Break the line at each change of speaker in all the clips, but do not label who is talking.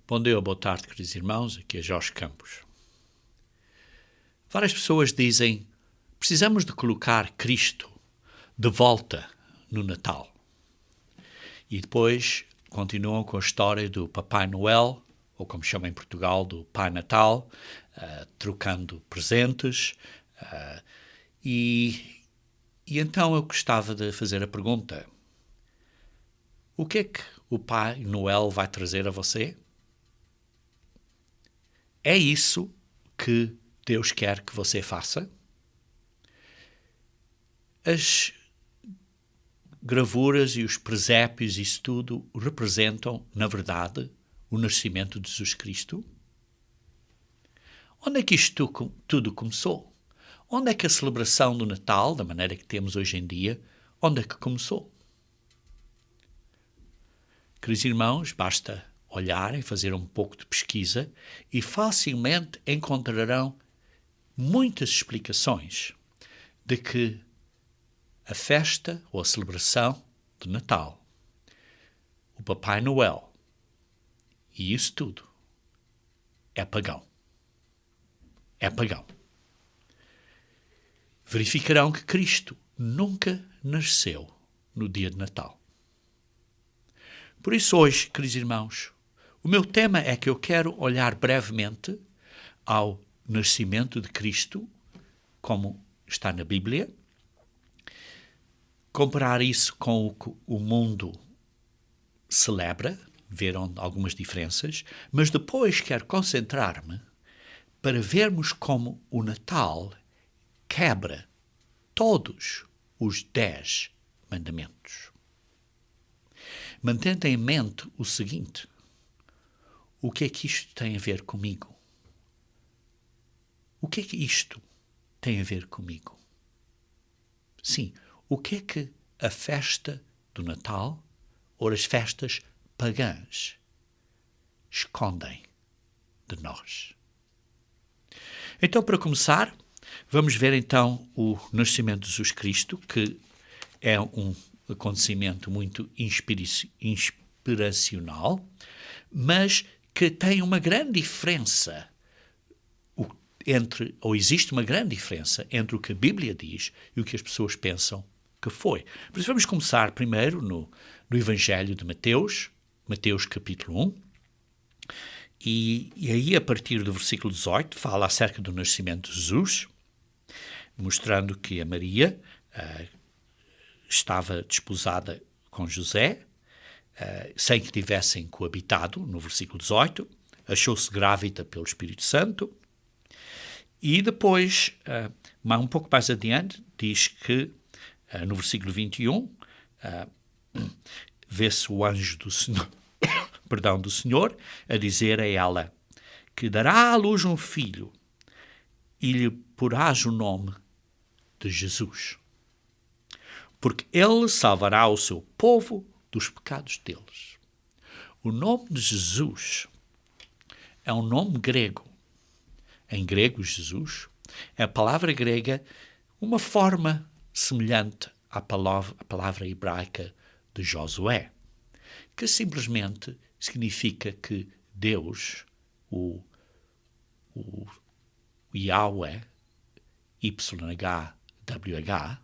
Bom dia, boa tarde, queridos irmãos. Aqui é Jorge Campos. Várias pessoas dizem: precisamos de colocar Cristo de volta no Natal. E depois continuam com a história do Papai Noel, ou como chamam em Portugal, do Pai Natal, trocando presentes. E então eu gostava de fazer a pergunta: o que é que o Pai Noel vai trazer a você? É isso que Deus quer que você faça? As gravuras e os presépios, isso tudo, representam, na verdade, o nascimento de Jesus Cristo? Onde é que isto tudo começou? Onde é que a celebração do Natal, da maneira que temos hoje em dia, onde é que começou? Queridos irmãos, basta olharem, fazer um pouco de pesquisa e facilmente encontrarão muitas explicações de que a festa ou a celebração de Natal, o Papai Noel e isso tudo é pagão. É pagão. Verificarão que Cristo nunca nasceu no dia de Natal. Por isso hoje, queridos irmãos, o meu tema é que eu quero olhar brevemente ao nascimento de Cristo, como está na Bíblia, comparar isso com o que o mundo celebra, ver algumas diferenças, mas depois quero concentrar-me para vermos como o Natal quebra todos os 10 mandamentos. Mantendo em mente o seguinte: o que é que isto tem a ver comigo? O que é que isto tem a ver comigo? Sim, o que é que a festa do Natal ou as festas pagãs escondem de nós? Então, para começar, vamos ver então o nascimento de Jesus Cristo, que é um acontecimento muito inspiracional, mas que tem uma grande diferença existe uma grande diferença entre o que a Bíblia diz e o que as pessoas pensam que foi. Por isso vamos começar primeiro no Evangelho de Mateus, Mateus capítulo 1, e aí a partir do versículo 18 fala acerca do nascimento de Jesus, mostrando que a Maria estava desposada com José, sem que tivessem coabitado, no versículo 18, achou-se grávida pelo Espírito Santo, e depois, um pouco mais adiante, diz que, no versículo 21, vê-se o anjo do Senhor, do Senhor a dizer a ela que dará à luz um filho e lhe porás o nome de Jesus, porque ele salvará o seu povo dos pecados deles. O nome de Jesus é um nome grego. Em grego, Jesus é a palavra grega, uma forma semelhante à palavra hebraica de Josué, que simplesmente significa que Deus, o Yahweh, YHWH,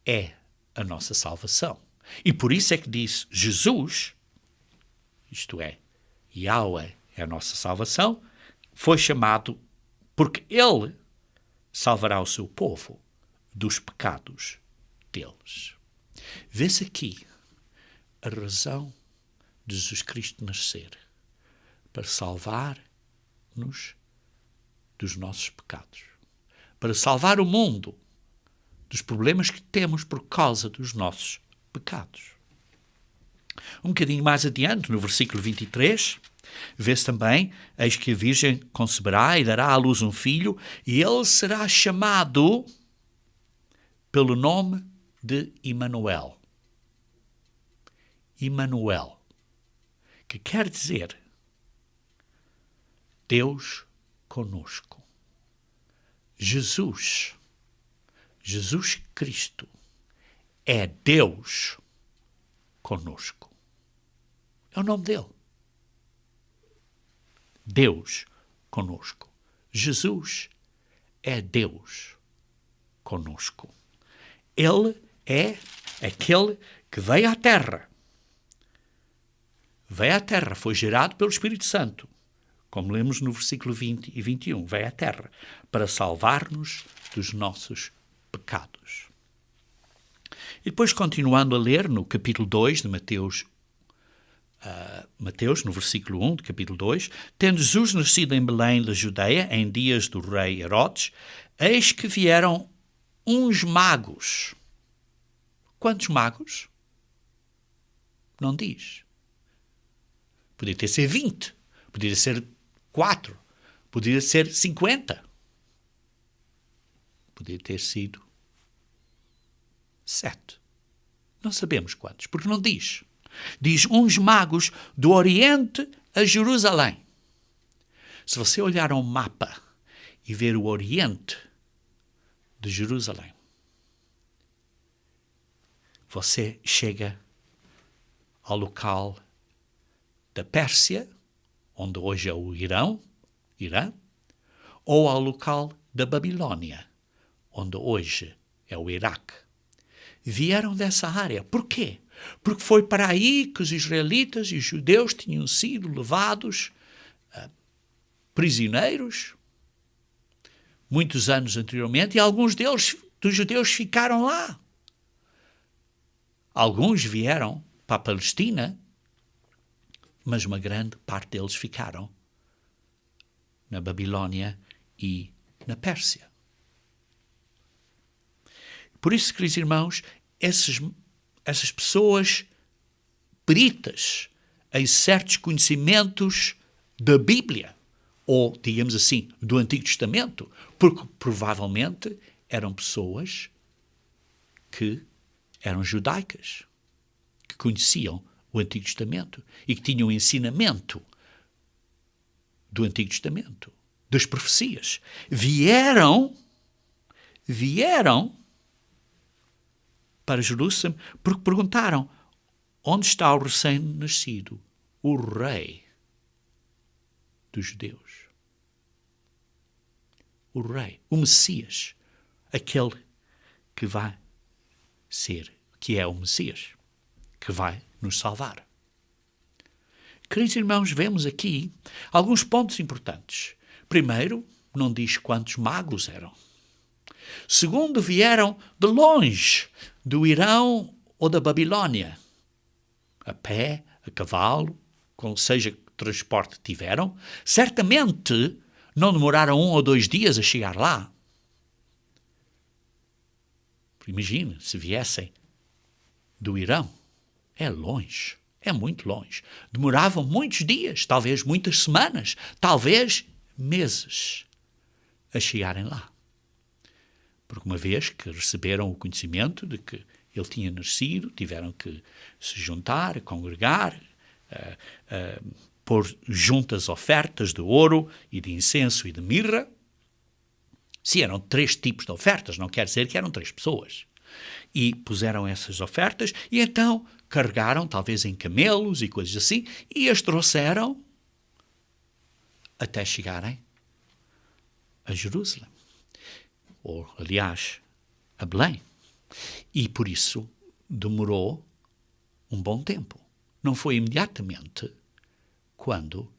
é a nossa salvação. E por isso é que diz Jesus, isto é, Yahweh é a nossa salvação, foi chamado porque ele salvará o seu povo dos pecados deles. Vê-se aqui a razão de Jesus Cristo nascer, para salvar-nos dos nossos pecados, para salvar o mundo dos problemas que temos por causa dos nossos pecados. Um bocadinho mais adiante, no versículo 23, vê-se também: eis que a Virgem conceberá e dará à luz um filho, e ele será chamado pelo nome de Emanuel. Emanuel, que quer dizer Deus conosco. Jesus Cristo é Deus conosco. É o nome dele. Deus conosco. Jesus é Deus conosco. Ele é aquele que veio à Terra. Veio à Terra, foi gerado pelo Espírito Santo, como lemos no versículo 20 e 21. Veio à Terra para salvar-nos dos nossos pecados. E depois, continuando a ler no capítulo 2 de Mateus, no versículo 1 do capítulo 2, tendo Jesus nascido em Belém da Judeia, em dias do rei Herodes, eis que vieram uns magos. Quantos magos? Não diz. Podia ter sido 20, podia ser 4, podia ser 50. Podia ter sido 7. Não sabemos quantos, porque não diz. Diz uns magos do Oriente a Jerusalém. Se você olhar um mapa e ver o Oriente de Jerusalém, você chega ao local da Pérsia, onde hoje é o Irã, ou ao local da Babilônia, onde hoje é o Iraque. Vieram dessa área. Por quê? Porque foi para aí que os israelitas e os judeus tinham sido levados prisioneiros muitos anos anteriormente, e alguns dos judeus ficaram lá. Alguns vieram para a Palestina, mas uma grande parte deles ficaram na Babilônia e na Pérsia. Por isso, queridos irmãos, essas pessoas peritas em certos conhecimentos da Bíblia, ou, digamos assim, do Antigo Testamento, porque provavelmente eram pessoas que eram judaicas, que conheciam o Antigo Testamento e que tinham o ensinamento do Antigo Testamento, das profecias. Vieram para Jerusalém porque perguntaram: onde está o recém-nascido, o rei dos judeus? O rei, o Messias, aquele que vai ser, que é o Messias, que vai nos salvar. Queridos irmãos, vemos aqui alguns pontos importantes. Primeiro, não diz quantos magos eram. Segundo, vieram de longe, do Irão ou da Babilônia. A pé, a cavalo, seja que transporte tiveram, certamente não demoraram 1 ou 2 dias a chegar lá. Imagine se viessem do Irão. É longe, é muito longe. Demoravam muitos dias, talvez muitas semanas, talvez meses a chegarem lá. Porque uma vez que receberam o conhecimento de que ele tinha nascido, tiveram que se juntar, congregar, pôr juntas ofertas de ouro e de incenso e de mirra. Se eram 3 tipos de ofertas, não quer dizer que eram 3 pessoas. E puseram essas ofertas e então carregaram, talvez em camelos e coisas assim, e as trouxeram até chegarem a Jerusalém. Ou, aliás, a Belém. E por isso demorou um bom tempo. Não foi imediatamente quando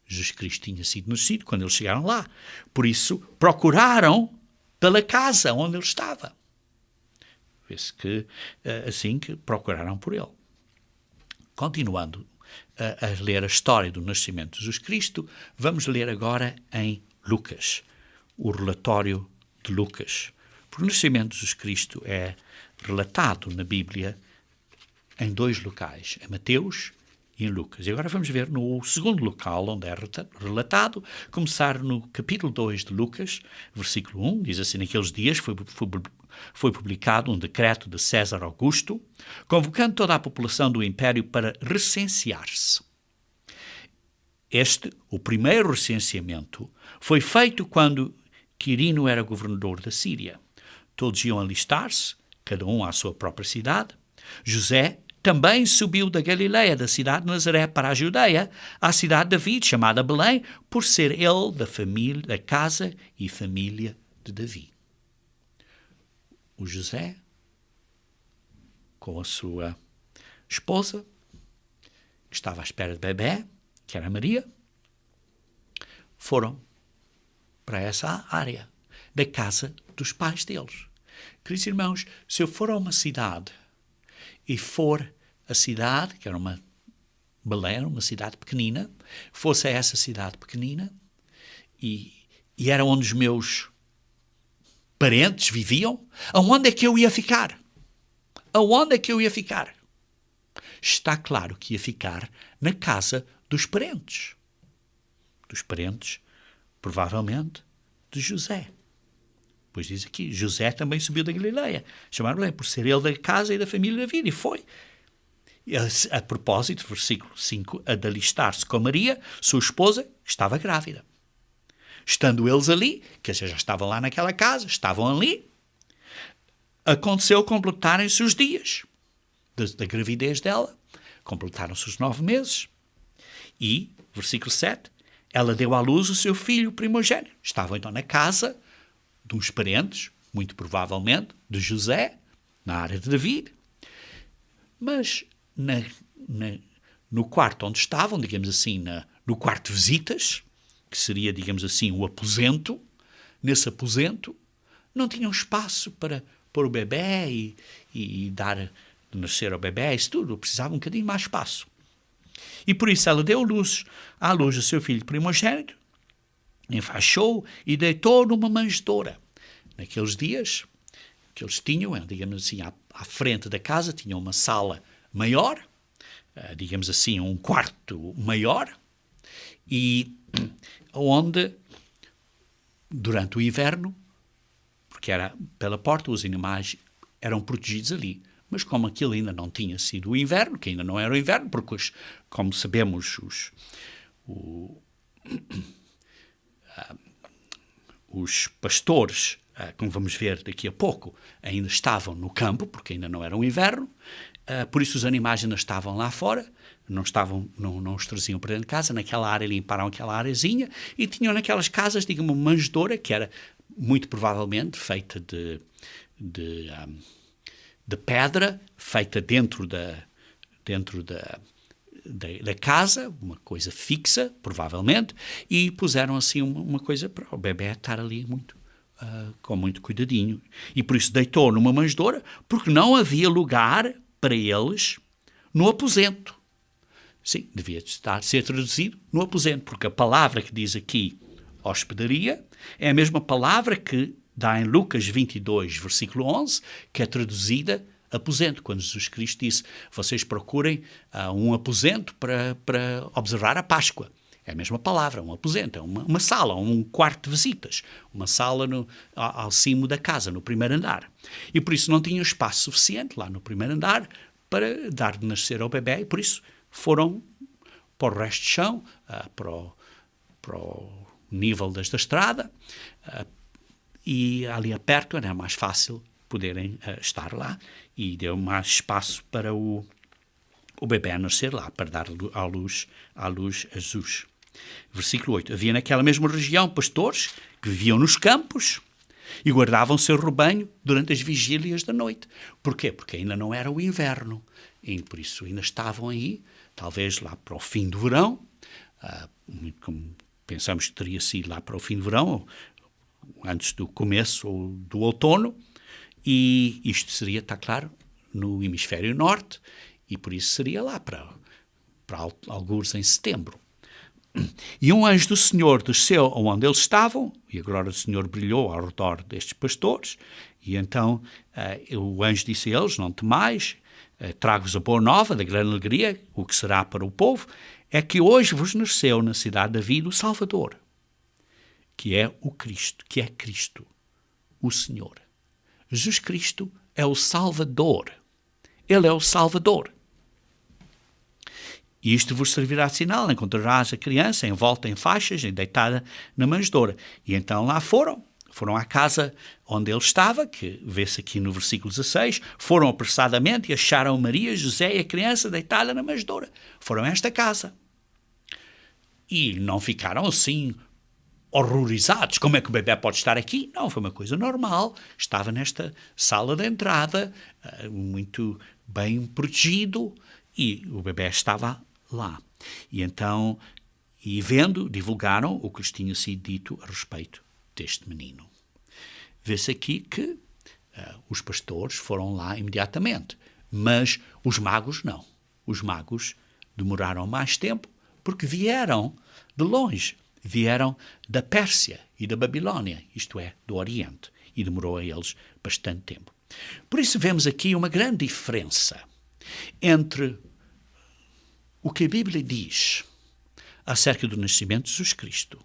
Jesus Cristo tinha sido nascido, quando eles chegaram lá. Por isso procuraram pela casa onde ele estava. Vê-se que assim que procuraram por ele. Continuando a ler a história do nascimento de Jesus Cristo, vamos ler agora em Lucas, o relatório de Lucas. Porque o nascimento de Jesus Cristo é relatado na Bíblia em 2 locais, em Mateus e em Lucas. E agora vamos ver no segundo local onde é relatado, começar no capítulo 2 de Lucas, versículo 1, diz assim: naqueles dias foi publicado um decreto de César Augusto, convocando toda a população do império para recensear-se. O primeiro recenseamento, foi feito quando Quirino era governador da Síria. Todos iam alistar-se, cada um à sua própria cidade. José também subiu da Galileia, da cidade de Nazaré, para a Judeia, à cidade de David, chamada Belém, por ser ele da família, da casa e família de Davi. O José, com a sua esposa, que estava à espera de bebé, que era Maria, foram para essa área da casa dos pais deles. Queridos irmãos, se eu for a uma cidade e for a cidade, que era Belém, uma cidade pequenina, fosse a essa cidade pequenina e era onde os meus parentes viviam, aonde é que eu ia ficar? Aonde é que eu ia ficar? Está claro que ia ficar na casa dos parentes. Dos parentes, provavelmente, de José. Pois diz aqui, José também subiu da Galileia, chamado Belém, por ser ele da casa e da família de Davi, e foi. A propósito, versículo 5, a de alistar-se com Maria, sua esposa, que estava grávida. Estando eles ali, que já estavam lá naquela casa, estavam ali, aconteceu completarem-se os dias da gravidez dela, completaram-se os 9 meses, e, versículo 7, ela deu à luz o seu filho primogênito. Estavam então na casa de uns parentes, muito provavelmente, de José, na área de David, mas no quarto onde estavam, digamos assim, no quarto de visitas, que seria, digamos assim, o aposento, nesse aposento, não tinham espaço para pôr o bebé e dar de nascer ao bebé, isso tudo, precisava um bocadinho mais espaço. E por isso ela deu à luz o seu filho primogênito, enfaixou e deitou numa manjedoura. Naqueles dias que eles tinham, digamos assim, à frente da casa, tinham uma sala maior, digamos assim, um quarto maior, e onde, durante o inverno, porque era pela porta, os animais eram protegidos ali. Mas como aquilo ainda não tinha sido o inverno, que ainda não era o inverno, porque, como sabemos, os pastores, como vamos ver daqui a pouco, ainda estavam no campo, porque ainda não era o inverno, por isso os animais ainda estavam lá fora, não os traziam para dentro de casa, naquela área limparam aquela areazinha, e tinham naquelas casas, digamos, uma manjedoura, que era muito provavelmente feita de pedra, feita dentro da casa, uma coisa fixa, provavelmente, e puseram assim uma coisa para o bebé estar ali com muito cuidadinho. E por isso deitou numa manjedoura, porque não havia lugar para eles no aposento. Sim, devia ser traduzido no aposento, porque a palavra que diz aqui hospedaria é a mesma palavra que dá em Lucas 22, versículo 11, que é traduzida aposento, quando Jesus Cristo disse, vocês procurem um aposento para observar a Páscoa. É a mesma palavra, um aposento, é uma sala, um quarto de visitas, uma sala ao cimo da casa, no primeiro andar. E por isso não tinham espaço suficiente lá no primeiro andar para dar de nascer ao bebé, e por isso foram para o resto de chão, para o nível da estrada, e ali perto era mais fácil poderem estar lá, e deu mais espaço para o bebé nascer lá, para dar à luz a Jesus. Versículo 8. Havia naquela mesma região pastores que viviam nos campos e guardavam o seu rebanho durante as vigílias da noite. Porquê? Porque ainda não era o inverno, e por isso ainda estavam aí, talvez lá para o fim do verão, como pensamos que teria sido lá para o fim do verão, antes do começo ou do outono, e isto seria, está claro, no hemisfério norte, e por isso seria lá para algures em setembro. E um anjo do Senhor desceu onde eles estavam, e a glória do Senhor brilhou ao redor destes pastores, e então o anjo disse a eles, não temais, trago-vos a boa nova da grande alegria, o que será para o povo, é que hoje vos nasceu na cidade de David o Salvador, que é o Cristo, que é Cristo, o Senhor. Jesus Cristo é o Salvador. Ele é o Salvador. E isto vos servirá de sinal, encontrarás a criança envolta em faixas e deitada na manjedoura. E então lá foram Foram à casa onde ele estava, que vê-se aqui no versículo 16, foram apressadamente e acharam Maria, José e a criança deitada na manjedoura. Foram a esta casa. E não ficaram assim horrorizados. Como é que o bebê pode estar aqui? Não, foi uma coisa normal. Estava nesta sala de entrada, muito bem protegido, e o bebê estava lá. E então, vendo, divulgaram o que lhes tinha sido dito a respeito deste menino. Vê-se aqui que os pastores foram lá imediatamente, mas os magos não. Os magos demoraram mais tempo porque vieram de longe. Vieram da Pérsia e da Babilónia, isto é, do Oriente, e demorou a eles bastante tempo. Por isso vemos aqui uma grande diferença entre o que a Bíblia diz acerca do nascimento de Jesus Cristo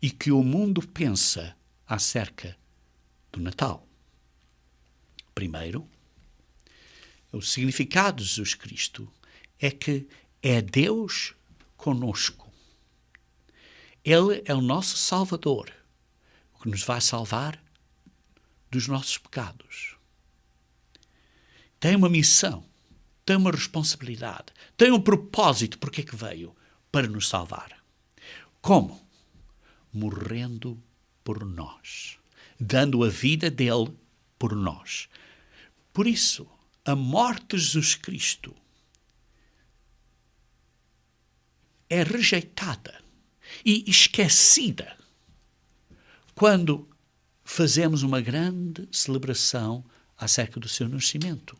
e que o mundo pensa acerca do Natal. Primeiro, o significado de Jesus Cristo é que é Deus conosco. Ele é o nosso Salvador, o que nos vai salvar dos nossos pecados. Tem uma missão, tem uma responsabilidade, tem um propósito. Porque é que veio? Para nos salvar. Como? Morrendo por nós, dando a vida dele por nós. Por isso, a morte de Jesus Cristo é rejeitada e esquecida quando fazemos uma grande celebração acerca do seu nascimento.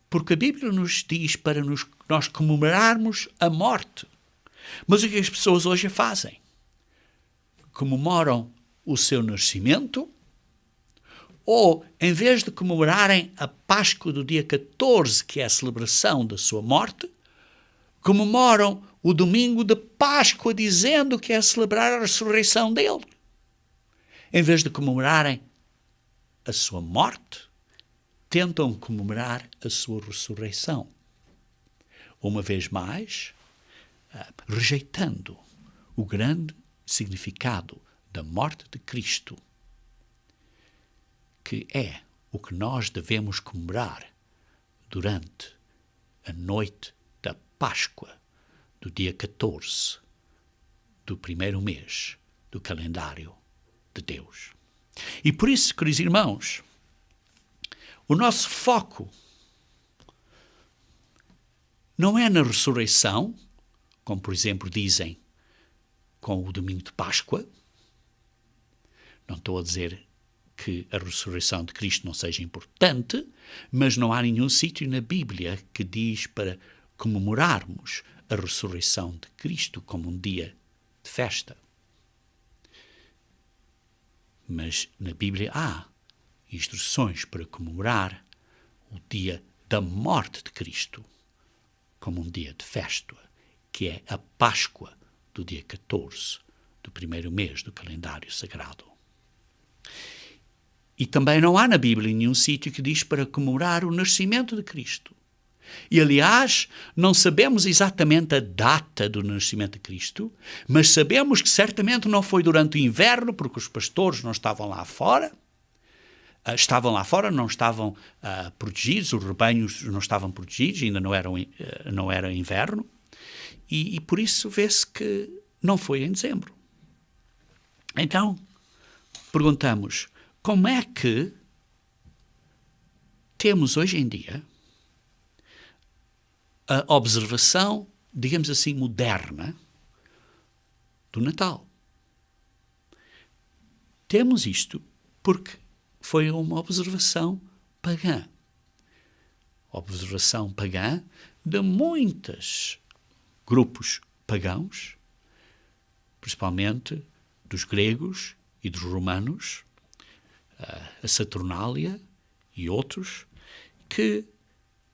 Porque a Bíblia nos diz para nós comemorarmos a morte. Mas o que as pessoas hoje fazem? Comemoram o seu nascimento, ou, em vez de comemorarem a Páscoa do dia 14, que é a celebração da sua morte, comemoram o domingo de Páscoa, dizendo que é celebrar a ressurreição dele. Em vez de comemorarem a sua morte, tentam comemorar a sua ressurreição. Uma vez mais, rejeitando o grande significado da morte de Cristo, que é o que nós devemos comemorar durante a noite da Páscoa, do dia 14 do primeiro mês do calendário de Deus. E por isso, queridos irmãos, o nosso foco não é na ressurreição, como por exemplo dizem com o domingo de Páscoa. Não estou a dizer que a ressurreição de Cristo não seja importante, mas não há nenhum sítio na Bíblia que diz para comemorarmos a ressurreição de Cristo como um dia de festa. Mas na Bíblia há instruções para comemorar o dia da morte de Cristo como um dia de festa, que é a Páscoa do dia 14 do primeiro mês do calendário sagrado. E também não há na Bíblia nenhum sítio que diz para comemorar o nascimento de Cristo. E, aliás, não sabemos exatamente a data do nascimento de Cristo, mas sabemos que certamente não foi durante o inverno, porque os pastores não estavam lá fora. Não estavam protegidos, os rebanhos não estavam protegidos, ainda não era inverno. E por isso vê-se que não foi em dezembro. Então, perguntamos, como é que temos hoje em dia a observação, digamos assim, moderna do Natal? Temos isto porque foi uma observação pagã. Observação pagã de muitos grupos pagãos, principalmente dos gregos e dos romanos, a Saturnália e outros, que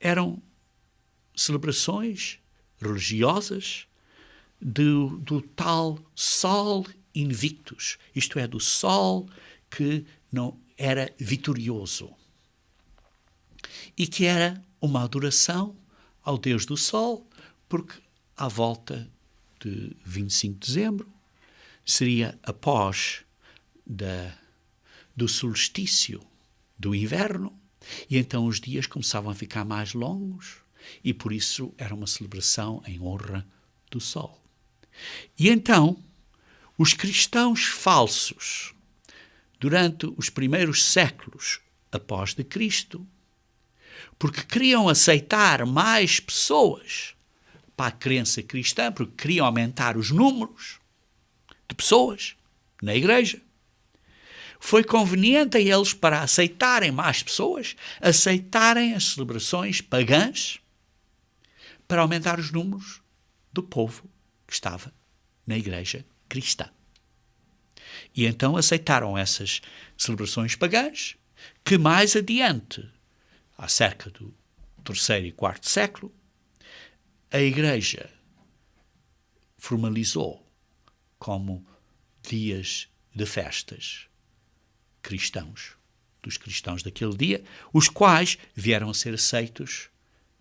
eram celebrações religiosas do tal Sol Invictus, isto é, do Sol que não era vitorioso, e que era uma adoração ao Deus do Sol, porque à volta de 25 de dezembro seria após do solstício do inverno, e então os dias começavam a ficar mais longos, e por isso era uma celebração em honra do sol. E então, os cristãos falsos, durante os primeiros séculos após de Cristo, porque queriam aceitar mais pessoas para a crença cristã, porque queriam aumentar os números de pessoas na igreja, foi conveniente a eles, para aceitarem mais pessoas, aceitarem as celebrações pagãs para aumentar os números do povo que estava na igreja cristã. E então aceitaram essas celebrações pagãs, que mais adiante, há cerca do terceiro e quarto século, a igreja formalizou como dias de festas cristãos, dos cristãos daquele dia, os quais vieram a ser aceitos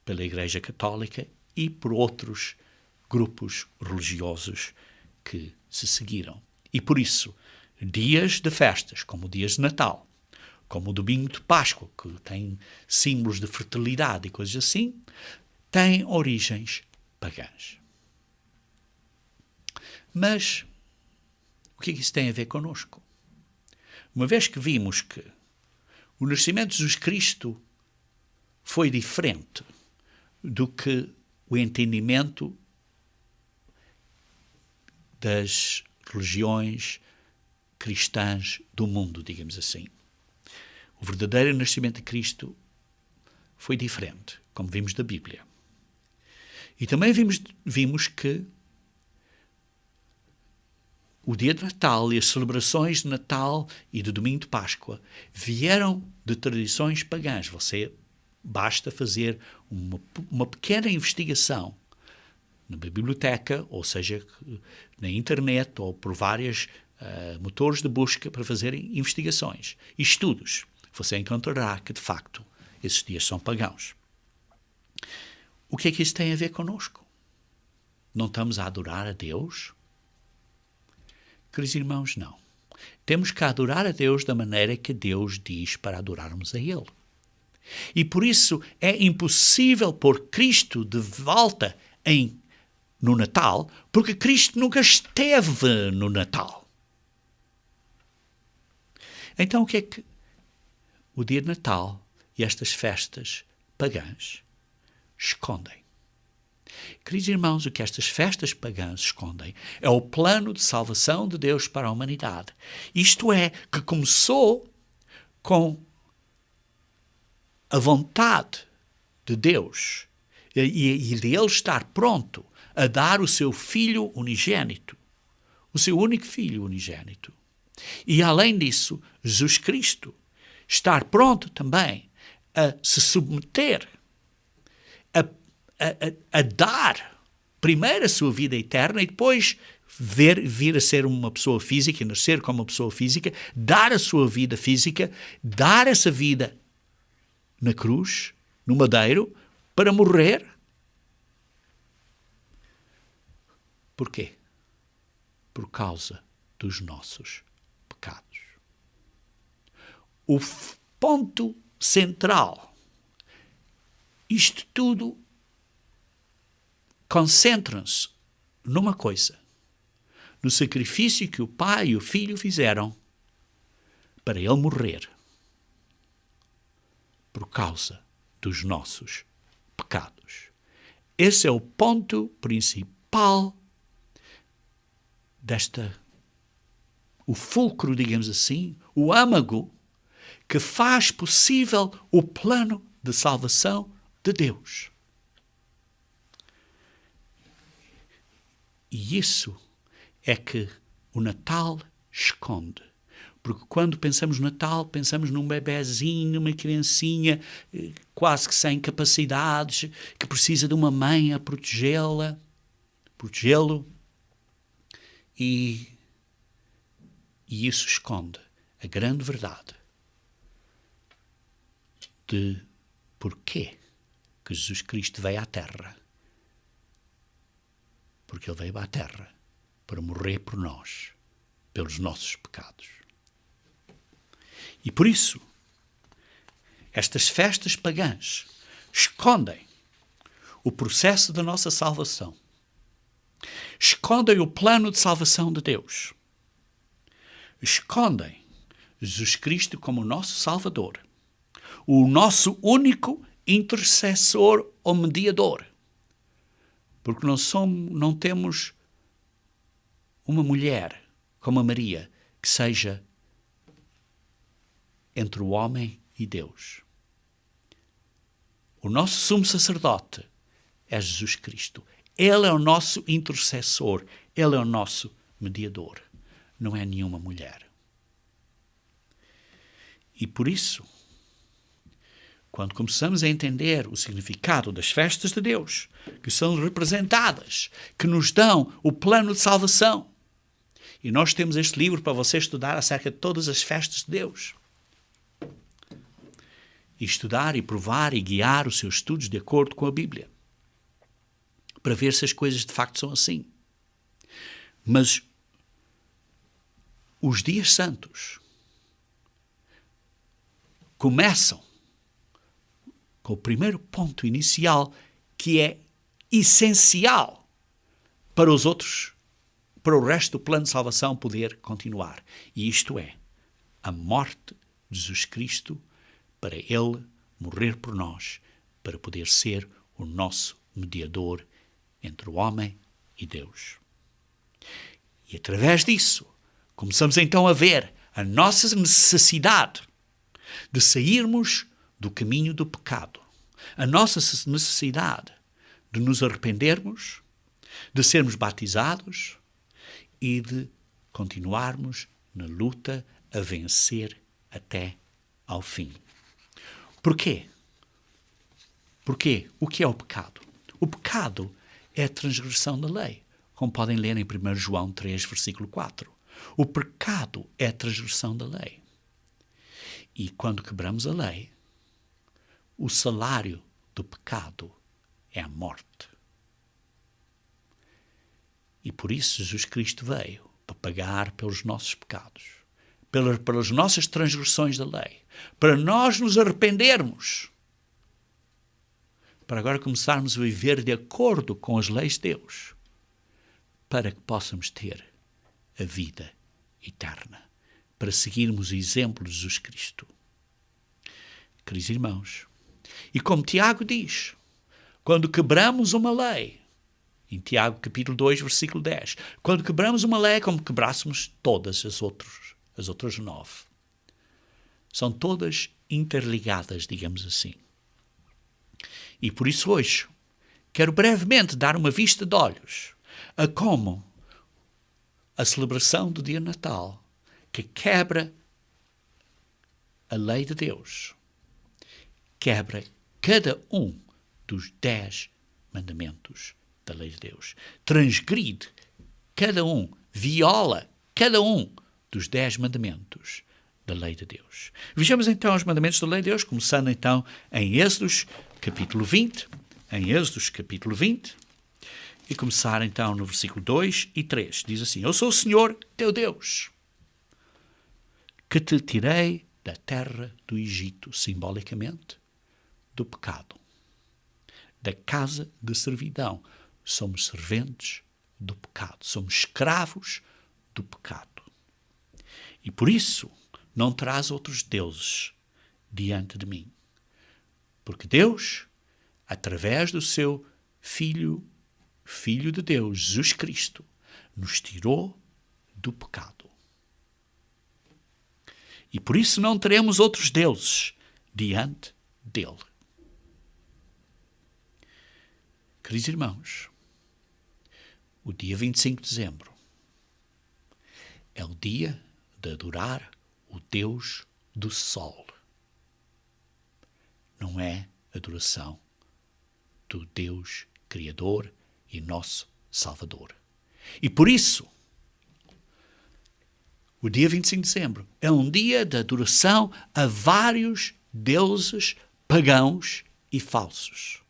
pela Igreja Católica e por outros grupos religiosos que se seguiram. E por isso, dias de festas, como dias de Natal, como o Domingo de Páscoa, que tem símbolos de fertilidade e coisas assim, têm origens pagãs. Mas o que é que isso tem a ver connosco? Uma vez que vimos que o nascimento de Jesus Cristo foi diferente do que o entendimento das religiões cristãs do mundo, digamos assim. O verdadeiro nascimento de Cristo foi diferente, como vimos da Bíblia. E também vimos que o dia de Natal e as celebrações de Natal e do Domingo de Páscoa vieram de tradições pagãs. Você basta fazer uma pequena investigação na biblioteca, ou seja, na internet ou por vários motores de busca para fazer investigações e estudos. Você encontrará que, de facto, esses dias são pagãos. O que é que isso tem a ver connosco? Não estamos a adorar a Deus? Queridos irmãos, não. Temos que adorar a Deus da maneira que Deus diz para adorarmos a Ele. E por isso é impossível pôr Cristo de volta no Natal, porque Cristo nunca esteve no Natal. Então o que é que o dia de Natal e estas festas pagãs escondem? Queridos irmãos, o que estas festas pagãs escondem é o plano de salvação de Deus para a humanidade. Isto é, que começou com a vontade de Deus e de Ele estar pronto a dar o seu Filho unigênito, o seu único Filho unigênito. E, além disso, Jesus Cristo estar pronto também a se submeter, a dar primeiro a sua vida eterna e depois vir a ser uma pessoa física e nascer como uma pessoa física, dar a sua vida física, dar essa vida na cruz, no madeiro, para morrer. Porquê? Por causa dos nossos pecados. O ponto central, isto tudo concentra-se numa coisa, no sacrifício que o Pai e o Filho fizeram para Ele morrer por causa dos nossos pecados. Esse é o ponto principal o fulcro, digamos assim, o âmago que faz possível o plano de salvação de Deus. E isso é que o Natal esconde. Porque quando pensamos no Natal, pensamos num bebezinho, numa criancinha quase que sem capacidades, que precisa de uma mãe a protegê-lo. E isso esconde a grande verdade de porquê que Jesus Cristo veio à Terra. Porque Ele veio à Terra para morrer por nós, pelos nossos pecados. E por isso, estas festas pagãs escondem o processo da nossa salvação. Escondem o plano de salvação de Deus. Escondem Jesus Cristo como o nosso Salvador, o nosso único intercessor ou mediador. Porque não temos uma mulher como a Maria que seja entre o homem e Deus. O nosso sumo sacerdote é Jesus Cristo. Ele é o nosso intercessor. Ele é o nosso mediador. Não é nenhuma mulher. E por isso, quando começamos a entender o significado das festas de Deus, que são representadas, que nos dão o plano de salvação, e nós temos este livro para você estudar acerca de todas as festas de Deus, e estudar e provar e guiar os seus estudos de acordo com a Bíblia, para ver se as coisas de facto são assim. Mas os dias santos começam com o primeiro ponto inicial, que é essencial para os outros, para o resto do plano de salvação poder continuar. E isto é a morte de Jesus Cristo, para Ele morrer por nós, para poder ser o nosso mediador entre o homem e Deus. E através disso, começamos então a ver a nossa necessidade de sairmos do caminho do pecado, a nossa necessidade de nos arrependermos, de sermos batizados e de continuarmos na luta a vencer até ao fim. Porquê? Porquê? O que é o pecado? O pecado é a transgressão da lei, como podem ler em 1 João 3, versículo 4. O pecado é a transgressão da lei. E quando quebramos a lei, o salário do pecado é a morte. E por isso Jesus Cristo veio para pagar pelos nossos pecados, pelas nossas transgressões da lei, para nós nos arrependermos, para agora começarmos a viver de acordo com as leis de Deus, para que possamos ter a vida eterna, para seguirmos o exemplo de Jesus Cristo. Queridos irmãos, e como Tiago diz, quando quebramos uma lei, em Tiago capítulo 2, versículo 10, quando quebramos uma lei é como quebrássemos todas as outras 9. São todas interligadas, digamos assim. E por isso hoje, quero brevemente dar uma vista de olhos a como a celebração do dia Natal, que quebra a lei de Deus, quebra cada um dos 10 mandamentos da lei de Deus. Transgride cada um, viola cada um dos 10 mandamentos da lei de Deus. Vejamos então os mandamentos da lei de Deus, começando então em Êxodos capítulo 20, e começar então no versículo 2 e 3. Diz assim: Eu sou o Senhor teu Deus, que te tirei da terra do Egito, simbolicamente, do pecado, da casa de servidão. Somos serventes do pecado, somos escravos do pecado. E por isso não terás outros deuses diante de mim. Porque Deus, através do seu Filho de Deus, Jesus Cristo, nos tirou do pecado. E por isso não teremos outros deuses diante dele. Queridos irmãos, o dia 25 de dezembro é o dia de adorar o Deus do Sol. Não é adoração do Deus Criador e nosso Salvador. E por isso, o dia 25 de dezembro é um dia de adoração a vários deuses pagãos e falsos.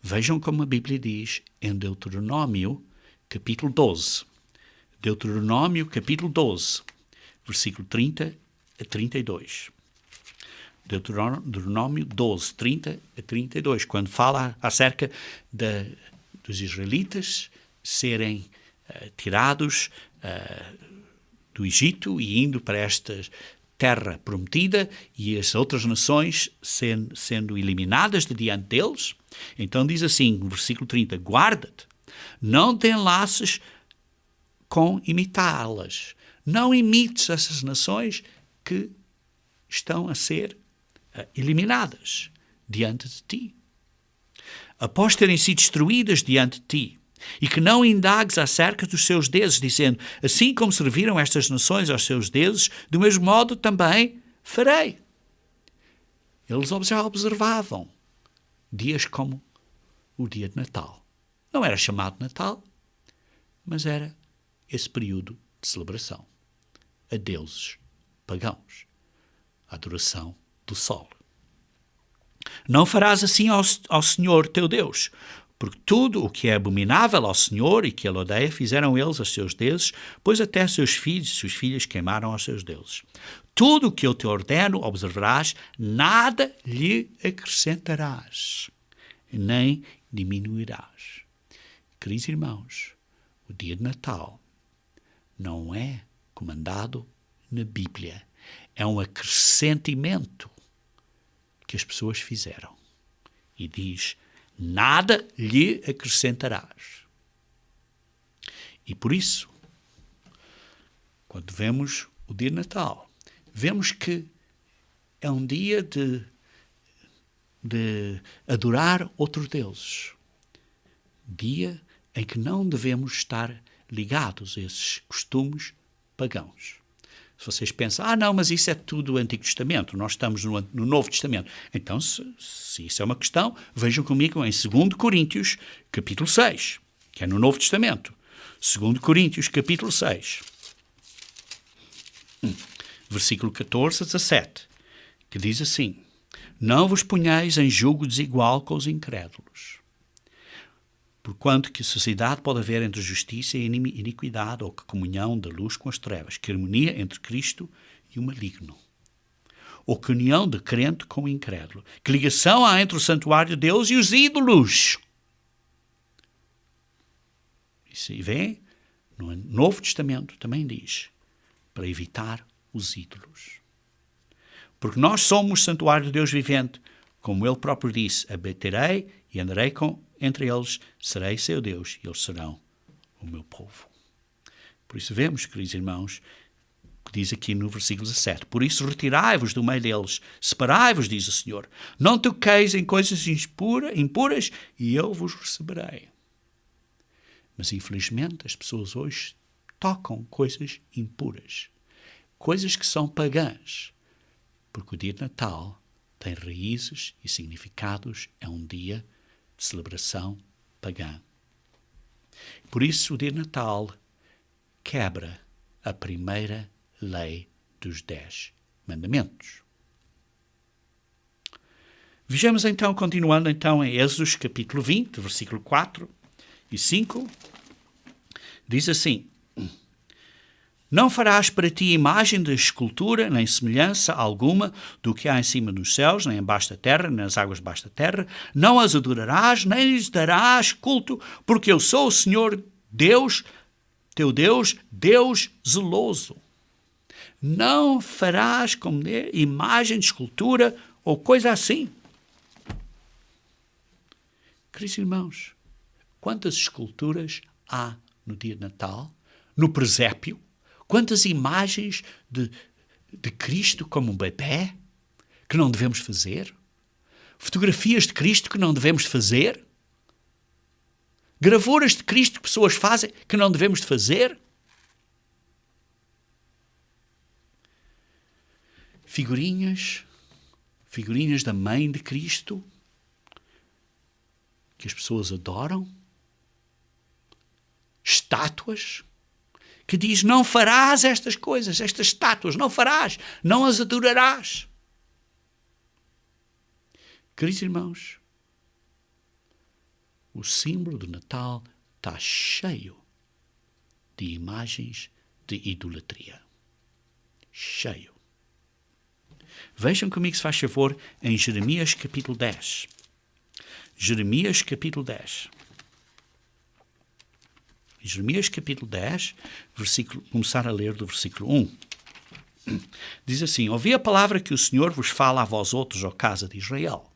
Vejam como a Bíblia diz em Deuteronômio, capítulo 12. Deuteronômio, capítulo 12, versículo 30 a 32. Deuteronômio 12, 30 a 32, quando fala acerca dos israelitas serem tirados do Egito e indo para esta terra prometida e as outras nações sendo eliminadas de diante deles. Então diz assim, no versículo 30, guarda-te, não te enlaces com imitá-las. Não imites essas nações que estão a ser eliminadas diante de ti. Após terem sido destruídas diante de ti, e que não indagues acerca dos seus deuses, dizendo, assim como serviram estas nações aos seus deuses, do mesmo modo também farei. Eles já observavam dias como o dia de Natal. Não era chamado Natal, mas era esse período de celebração a deuses pagãos, a adoração do sol. Não farás assim ao Senhor teu Deus, porque tudo o que é abominável ao Senhor e que ele odeia, fizeram eles aos seus deuses, pois até seus filhos e suas filhas queimaram aos seus deuses. Tudo o que eu te ordeno observarás, nada lhe acrescentarás, nem diminuirás. Queridos irmãos, o dia de Natal não é comandado na Bíblia. É um acrescentamento que as pessoas fizeram. E diz, nada lhe acrescentarás. E por isso, quando vemos o dia de Natal, vemos que é um dia de adorar outros deuses. Dia em que não devemos estar ligados a esses costumes pagãos. Se vocês pensam, não, mas isso é tudo o Antigo Testamento, nós estamos no Novo Testamento. Então, se isso é uma questão, vejam comigo em 2 Coríntios, capítulo 6, que é no Novo Testamento. 2 Coríntios, capítulo 6, versículo 14 a 17, que diz assim, não vos ponhais em julgo desigual com os incrédulos. Porquanto que sociedade pode haver entre justiça e iniquidade, ou que comunhão da luz com as trevas, que harmonia entre Cristo e o maligno, ou que união de crente com o incrédulo, que ligação há entre o santuário de Deus e os ídolos. E vem, no Novo Testamento também diz, para evitar os ídolos. Porque nós somos santuário de Deus vivente, como ele próprio disse, habitarei e andarei entre eles, serei seu Deus e eles serão o meu povo. Por isso vemos, queridos irmãos, que diz aqui no versículo 17, por isso retirai-vos do meio deles, separai-vos, diz o Senhor, não toqueis em coisas impuras e eu vos receberei. Mas infelizmente as pessoas hoje tocam coisas impuras, coisas que são pagãs, porque o dia de Natal tem raízes e significados, é um dia de celebração pagã. Por isso, o dia de Natal quebra a primeira lei dos 10 mandamentos. Vejamos então, continuando então em Êxodo capítulo 20, versículo 4 e 5, diz assim, não farás para ti imagem de escultura, nem semelhança alguma do que há em cima dos céus, nem embaixo da terra, nem nas águas debaixo da terra. Não as adorarás, nem lhes darás culto, porque eu sou o Senhor Deus, teu Deus, Deus zeloso. Não farás como imagem de escultura ou coisa assim. Queridos irmãos, quantas esculturas há no dia de Natal, no presépio? Quantas imagens de Cristo como um bebé que não devemos fazer? Fotografias de Cristo que não devemos fazer? Gravuras de Cristo que pessoas fazem que não devemos fazer? Figurinhas da mãe de Cristo que as pessoas adoram? Estátuas que diz, não farás estas coisas, estas estátuas, não farás, não as adorarás. Queridos irmãos, o símbolo do Natal está cheio de imagens de idolatria. cheio. Vejam comigo, se faz favor, em Jeremias capítulo 10. Jeremias capítulo 10. Jeremias capítulo 10, começar a ler do versículo 1. Diz assim: ouvi a palavra que o Senhor vos fala a vós outros, ó casa de Israel.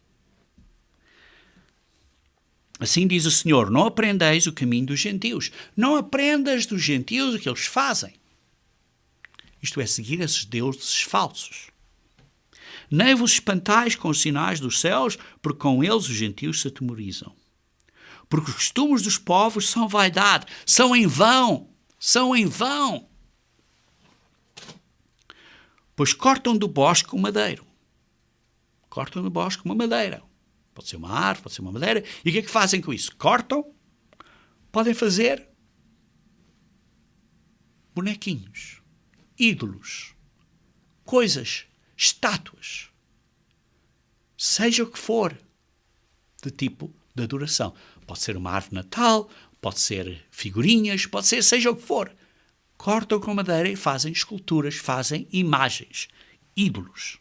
Assim diz o Senhor: não aprendeis o caminho dos gentios. Não aprendas dos gentios o que eles fazem. Isto é, seguir esses deuses falsos. Nem vos espantais com os sinais dos céus, porque com eles os gentios se atemorizam. Porque os costumes dos povos são vaidade, são em vão, são em vão. Pois cortam do bosque um madeiro. Cortam do bosque uma madeira. Pode ser uma árvore, pode ser uma madeira. E o que é que fazem com isso? Cortam, podem fazer bonequinhos, ídolos, coisas, estátuas, seja o que for, de tipo de adoração. Pode ser uma árvore natal, pode ser figurinhas, pode ser seja o que for. Cortam com madeira e fazem esculturas, fazem imagens, ídolos.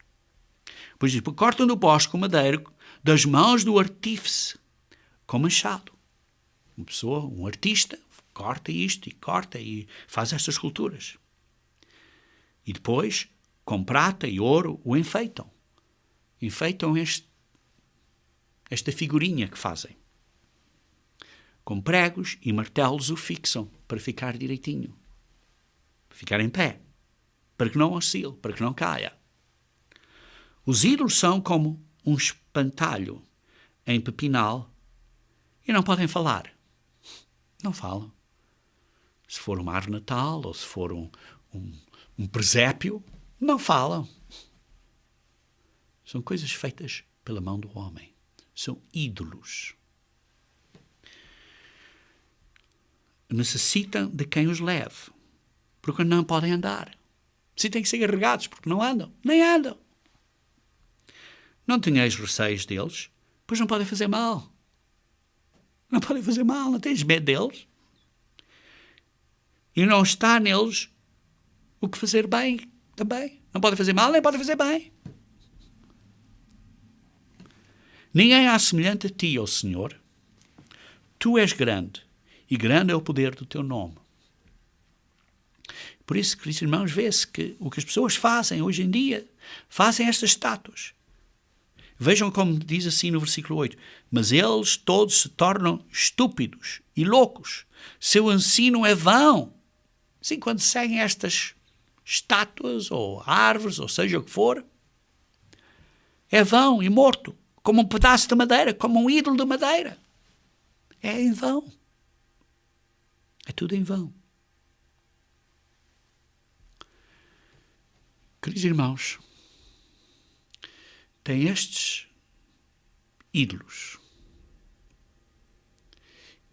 Pois diz, cortam do bosque com madeira das mãos do artífice, com machado. Uma pessoa, um artista, corta isto e faz estas esculturas. E depois, com prata e ouro, o enfeitam. Enfeitam esta figurinha que fazem. Com pregos e martelos o fixam para ficar direitinho. Para ficar em pé. Para que não oscile, para que não caia. Os ídolos são como um espantalho em pepinal e não podem falar. Não falam. Se for uma árvore natal ou se for um presépio, não falam. São coisas feitas pela mão do homem. São ídolos. Necessitam de quem os leve, porque não podem andar. Se têm que ser carregados, porque não andam. Nem andam. Não tenhais receios deles, pois não podem fazer mal. Não podem fazer mal, não tens medo deles. E não está neles o que fazer bem também. Não podem fazer mal, nem podem fazer bem. Ninguém há semelhante a ti, ó Senhor. Tu és grande, e grande é o poder do teu nome. Por isso, queridos irmãos, vê-se que o que as pessoas fazem hoje em dia, fazem estas estátuas. Vejam como diz assim no versículo 8. Mas eles todos se tornam estúpidos e loucos. Seu ensino é vão. Assim, quando seguem estas estátuas ou árvores, ou seja o que for, é vão e morto. Como um pedaço de madeira, como um ídolo de madeira. É em vão. É tudo em vão. Queridos irmãos, tem estes ídolos.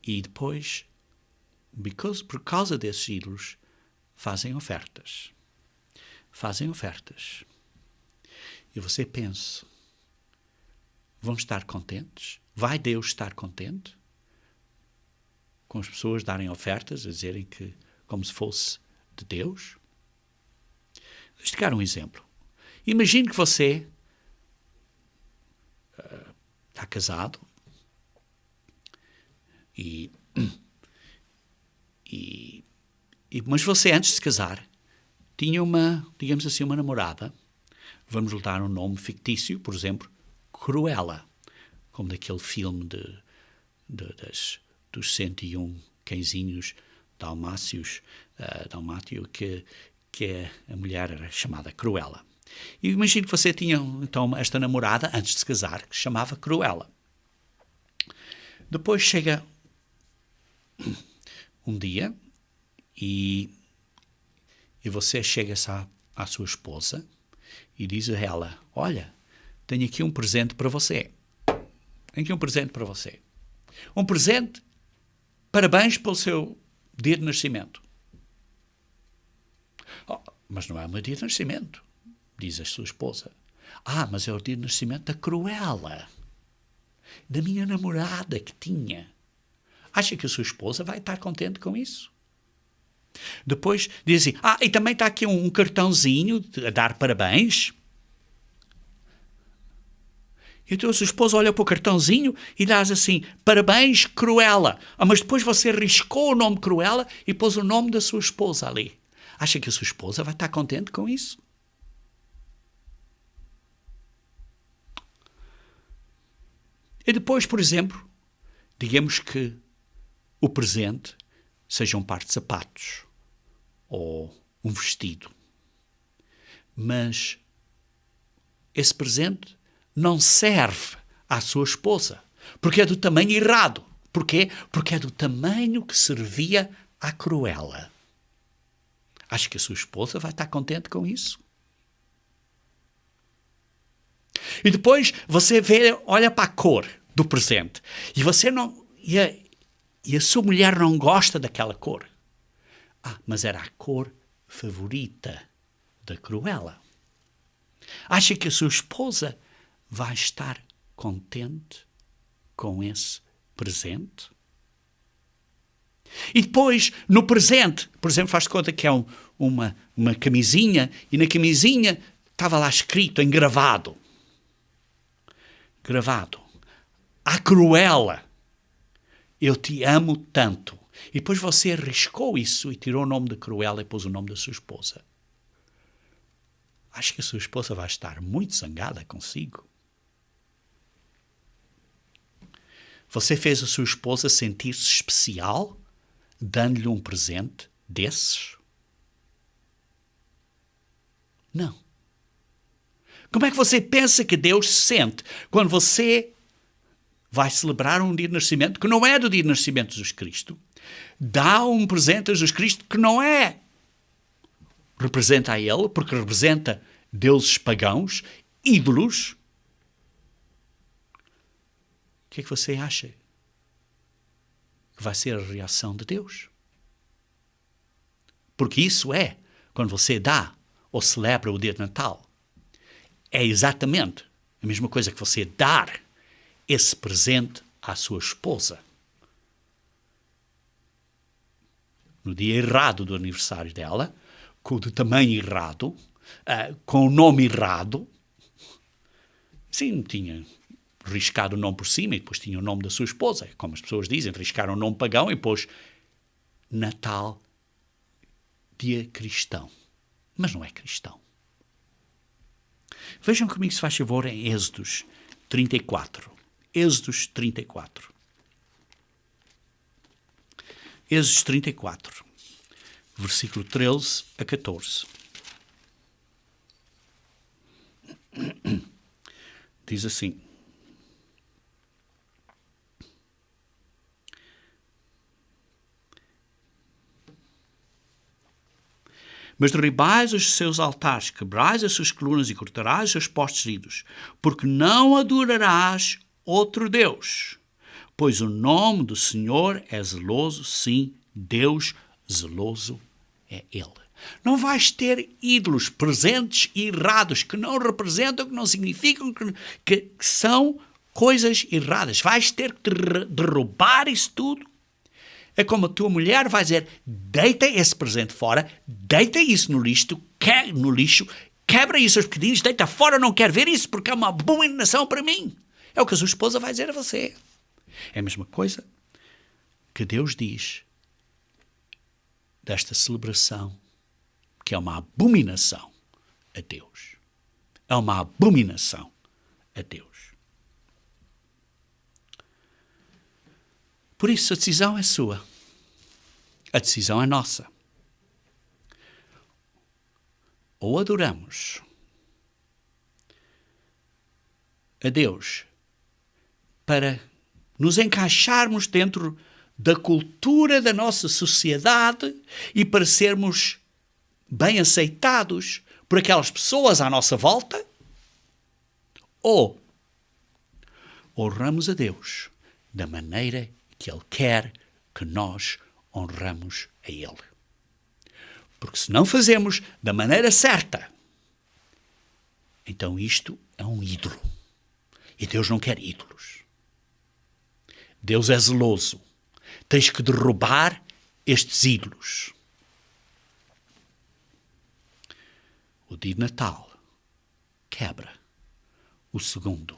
E depois, por causa desses ídolos, fazem ofertas. Fazem ofertas. E você pensa, vão estar contentes? Vai Deus estar contente com as pessoas darem ofertas, a dizerem que como se fosse de Deus? Vou-te dar um exemplo. Imagine que você está casado mas você, antes de se casar, tinha digamos assim, uma namorada. Vamos lhe dar um nome fictício, por exemplo, Cruella, como daquele filme dos 101 cãezinhos dalmácio, que a mulher era chamada Cruella. E imagino que você tinha, então, esta namorada, antes de se casar, que se chamava Cruella. Depois chega um dia e você chega-se à sua esposa e diz a ela: olha, tenho aqui um presente para você. Tenho aqui um presente para você. Um presente, parabéns pelo seu dia de nascimento. Oh, mas não é o meu dia de nascimento, diz a sua esposa. Ah, mas é o dia de nascimento da Cruella, da minha namorada que tinha. Acha que a sua esposa vai estar contente com isso? Depois diz assim, e também está aqui um cartãozinho a dar parabéns. Então a sua esposa olha para o cartãozinho e dá assim, parabéns, Cruella. Mas depois você riscou o nome Cruella e pôs o nome da sua esposa ali. Acha que a sua esposa vai estar contente com isso? E depois, por exemplo, digamos que o presente seja um par de sapatos ou um vestido. Mas esse presente não serve à sua esposa, porque é do tamanho errado. Porquê? Porque é do tamanho que servia à Cruella. Acho que a sua esposa vai estar contente com isso. E depois você olha para a cor do presente e você não... E a sua mulher não gosta daquela cor. Mas era a cor favorita da Cruella. Acha que a sua esposa vai estar contente com esse presente? E depois, no presente, por exemplo, faz de conta que é uma camisinha, e na camisinha estava lá escrito, engravado. A Cruella, eu te amo tanto. E depois você arriscou isso e tirou o nome da Cruella e pôs o nome da sua esposa. Acho que a sua esposa vai estar muito zangada consigo. Você fez a sua esposa sentir-se especial, dando-lhe um presente desses? Não. Como é que você pensa que Deus se sente quando você vai celebrar um dia de nascimento que não é do dia de nascimento de Jesus Cristo? Dá um presente a Jesus Cristo que não representa a Ele, porque representa deuses pagãos, ídolos. O que é que você acha que vai ser a reação de Deus? Porque isso é, quando você dá ou celebra o dia de Natal, é exatamente a mesma coisa que você dar esse presente à sua esposa. No dia errado do aniversário dela, com o tamanho errado, com o nome errado. Sim, tinha riscado o nome por cima e depois tinha o nome da sua esposa. Como as pessoas dizem, riscaram o nome pagão e depois Natal, dia cristão. Mas não é cristão. Vejam comigo, se faz favor, em Êxodos 34. Êxodos 34. Êxodos 34, versículo 13 a 14. Diz assim: Mas derribais os seus altares, quebrais as suas colunas e cortarás os seus postes ídolos, porque não adorarás outro Deus. Pois o nome do Senhor é zeloso, sim, Deus zeloso é Ele. Não vais ter ídolos presentes e errados, que não representam, que não significam, que são coisas erradas. Vais ter que derrubar isso tudo. É como a tua mulher vai dizer, deita esse presente fora, deita isso no lixo, quebra isso aos bocadinhos, deita fora, não quero ver isso porque é uma abominação para mim. É o que a sua esposa vai dizer a você. É a mesma coisa que Deus diz desta celebração, que é uma abominação a Deus. É uma abominação a Deus. Por isso, a decisão é sua. A decisão é nossa. Ou adoramos a Deus para nos encaixarmos dentro da cultura da nossa sociedade e para sermos bem aceitados por aquelas pessoas à nossa volta, ou honramos a Deus da maneira que Ele quer que nós honramos a Ele. Porque se não fazemos da maneira certa, então isto é um ídolo. E Deus não quer ídolos. Deus é zeloso. Tens que derrubar estes ídolos. O dia de Natal quebra o segundo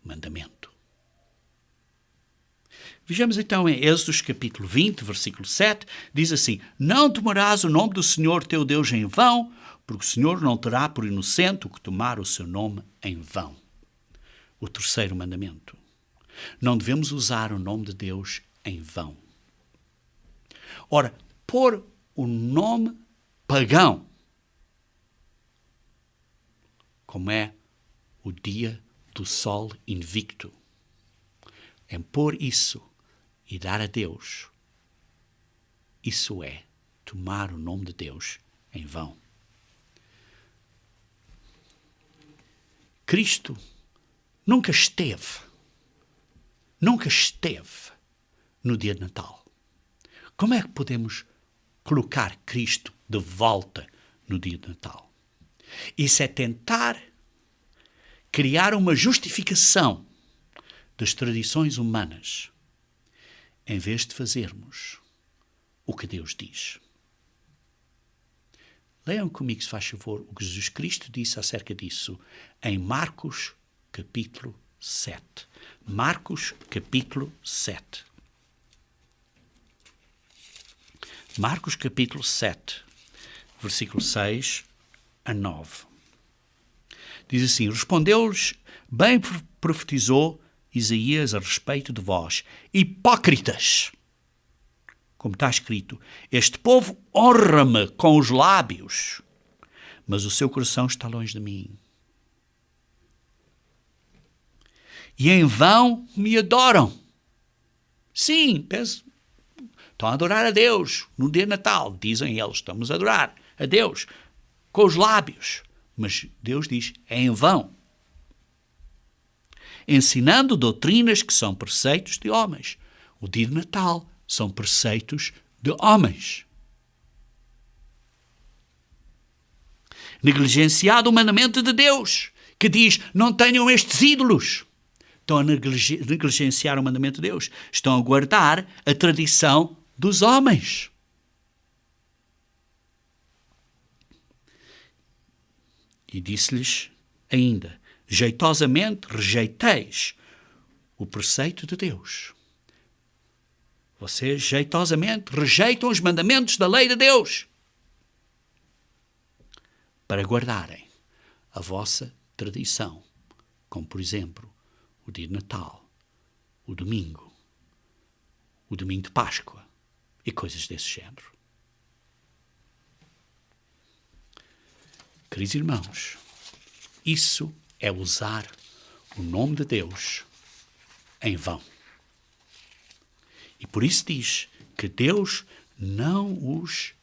mandamento. Vejamos então em Êxodo capítulo 20, versículo 7, diz assim: Não tomarás o nome do Senhor teu Deus em vão, porque o Senhor não terá por inocente o que tomar o seu nome em vão. O terceiro mandamento. Não devemos usar o nome de Deus em vão. Ora, pôr o nome pagão, como é o dia do sol invicto, em pôr isso e dar a Deus, isso é tomar o nome de Deus em vão. Cristo nunca esteve no dia de Natal. Como é que podemos colocar Cristo de volta no dia de Natal? Isso é tentar criar uma justificação das tradições humanas, em vez de fazermos o que Deus diz. Leiam comigo, se faz favor, o que Jesus Cristo disse acerca disso em Marcos, capítulo 7. Marcos, capítulo 7. Marcos, capítulo 7, versículo 6 a 9. Diz assim: Respondeu-lhes, bem profetizou Isaías a respeito de vós, hipócritas. Como está escrito, este povo honra-me com os lábios, mas o seu coração está longe de mim. E em vão me adoram. Sim, penso, estão a adorar a Deus no dia de Natal. Dizem eles, estamos a adorar a Deus com os lábios. Mas Deus diz, é em vão. Ensinando doutrinas que são preceitos de homens. O dia de Natal são preceitos de homens. Negligenciado o mandamento de Deus, que diz, não tenham estes ídolos. Estão a negligenciar o mandamento de Deus. Estão a guardar a tradição dos homens. E disse-lhes ainda, jeitosamente rejeiteis o preceito de Deus. Vocês jeitosamente rejeitam os mandamentos da lei de Deus para guardarem a vossa tradição, como por exemplo o dia de Natal, o domingo de Páscoa e coisas desse género. Queridos irmãos, isso é usar o nome de Deus em vão. E por isso diz que Deus não os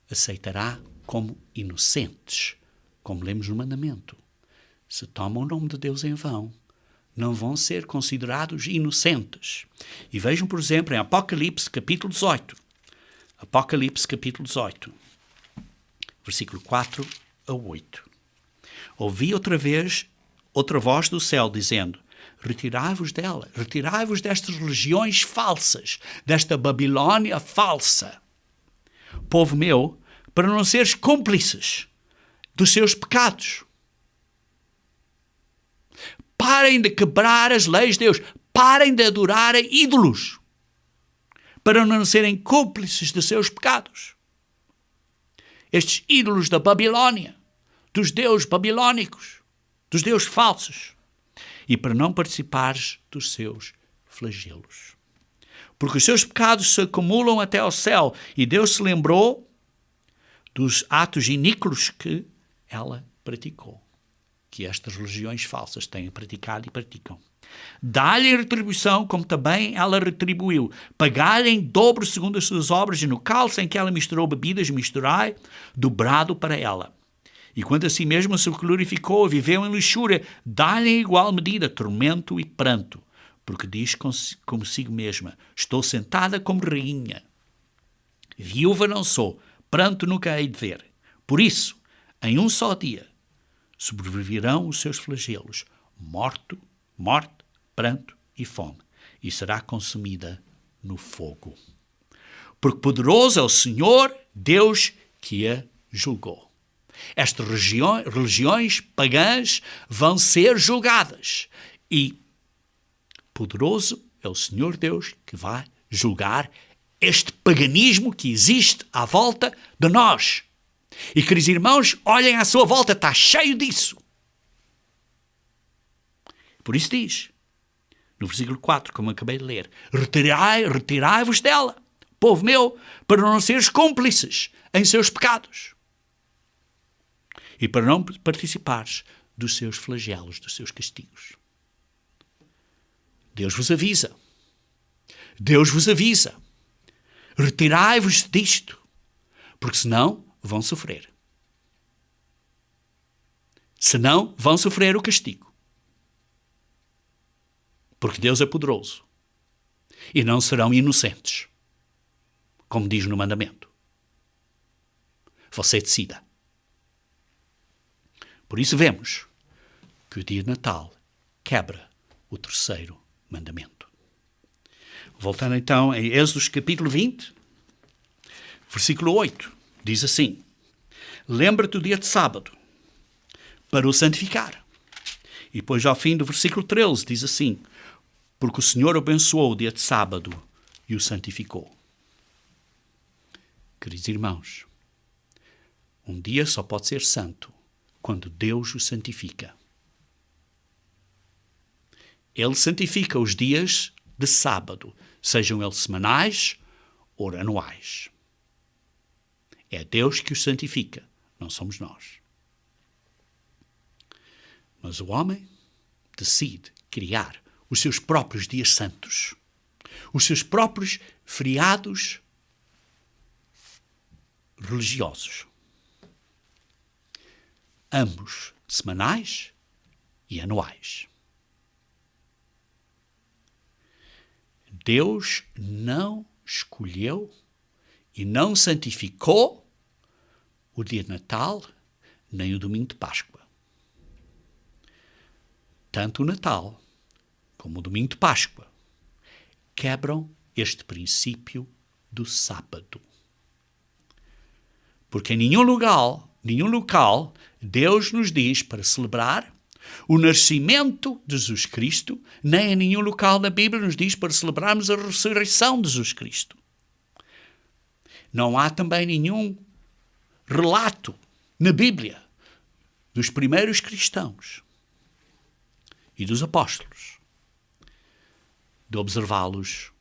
aceitará como inocentes, como lemos no mandamento. Se tomam o nome de Deus em vão, não vão ser considerados inocentes. E vejam, por exemplo, em Apocalipse, capítulo 18. Apocalipse, capítulo 18. Versículo 4 a 8. Ouvi outra vez outra voz do céu dizendo, retirai-vos dela, retirai-vos destas religiões falsas, desta Babilônia falsa. Povo meu, para não seres cúmplices dos seus pecados. Parem de quebrar as leis de Deus. Parem de adorar a ídolos. Para não serem cúmplices de seus pecados. Estes ídolos da Babilônia, dos deuses babilônicos, dos deuses falsos, e para não participares dos seus flagelos. Porque os seus pecados se acumulam até ao céu, e Deus se lembrou dos atos iníquos que ela praticou, que estas religiões falsas têm praticado e praticam. Dá-lhe retribuição, como também ela retribuiu. Pagai-lhe em dobro segundo as suas obras, e no cálice em que ela misturou bebidas, misturai, dobrado para ela. E quanto a si mesma se glorificou, viveu em luxúria, dá-lhe em igual medida tormento e pranto, porque diz consigo mesma, estou sentada como rainha. Viúva não sou, pranto nunca hei de ver. Por isso, em um só dia, sobreviverão os seus flagelos, morte, pranto e fome, e será consumida no fogo. Porque poderoso é o Senhor, Deus que a julgou. Estas religiões pagãs vão ser julgadas. E poderoso é o Senhor Deus que vai julgar este paganismo que existe à volta de nós. E, queridos irmãos, olhem à sua volta, está cheio disso. Por isso diz, no versículo 4, como acabei de ler, retirai-vos dela, povo meu, para não seres cúmplices em seus pecados e para não participares dos seus flagelos, dos seus castigos. Deus vos avisa. Deus vos avisa. Retirai-vos disto, porque senão vão sofrer. Senão vão sofrer o castigo. Porque Deus é poderoso. E não serão inocentes, como diz no mandamento. Você decida. Por isso vemos que o dia de Natal quebra o terceiro mandamento. Voltando então em Êxodo capítulo 20, versículo 8, diz assim: lembra-te do dia de sábado para o santificar. E depois ao fim do versículo 13 diz assim: porque o Senhor abençoou o dia de sábado e o santificou. Queridos irmãos, um dia só pode ser santo quando Deus o santifica. Ele santifica os dias de sábado, sejam eles semanais ou anuais. É Deus que os santifica, não somos nós. Mas o homem decide criar os seus próprios dias santos, os seus próprios feriados religiosos, ambos semanais e anuais. Deus não escolheu e não santificou o dia de Natal nem o domingo de Páscoa. Tanto o Natal como o domingo de Páscoa quebram este princípio do sábado. Porque em nenhum local, Deus nos diz para celebrar o nascimento de Jesus Cristo, nem em nenhum local da Bíblia nos diz para celebrarmos a ressurreição de Jesus Cristo. Não há também nenhum relato na Bíblia dos primeiros cristãos e dos apóstolos de observá-los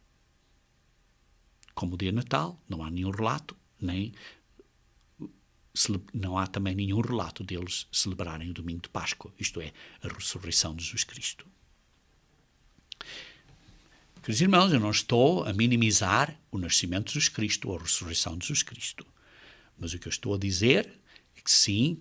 como o dia de Natal. Não há nenhum relato, não há também nenhum relato deles celebrarem o domingo de Páscoa, isto é, a ressurreição de Jesus Cristo. Queridos irmãos, eu não estou a minimizar o nascimento de Jesus Cristo ou a ressurreição de Jesus Cristo, mas o que eu estou a dizer é que sim,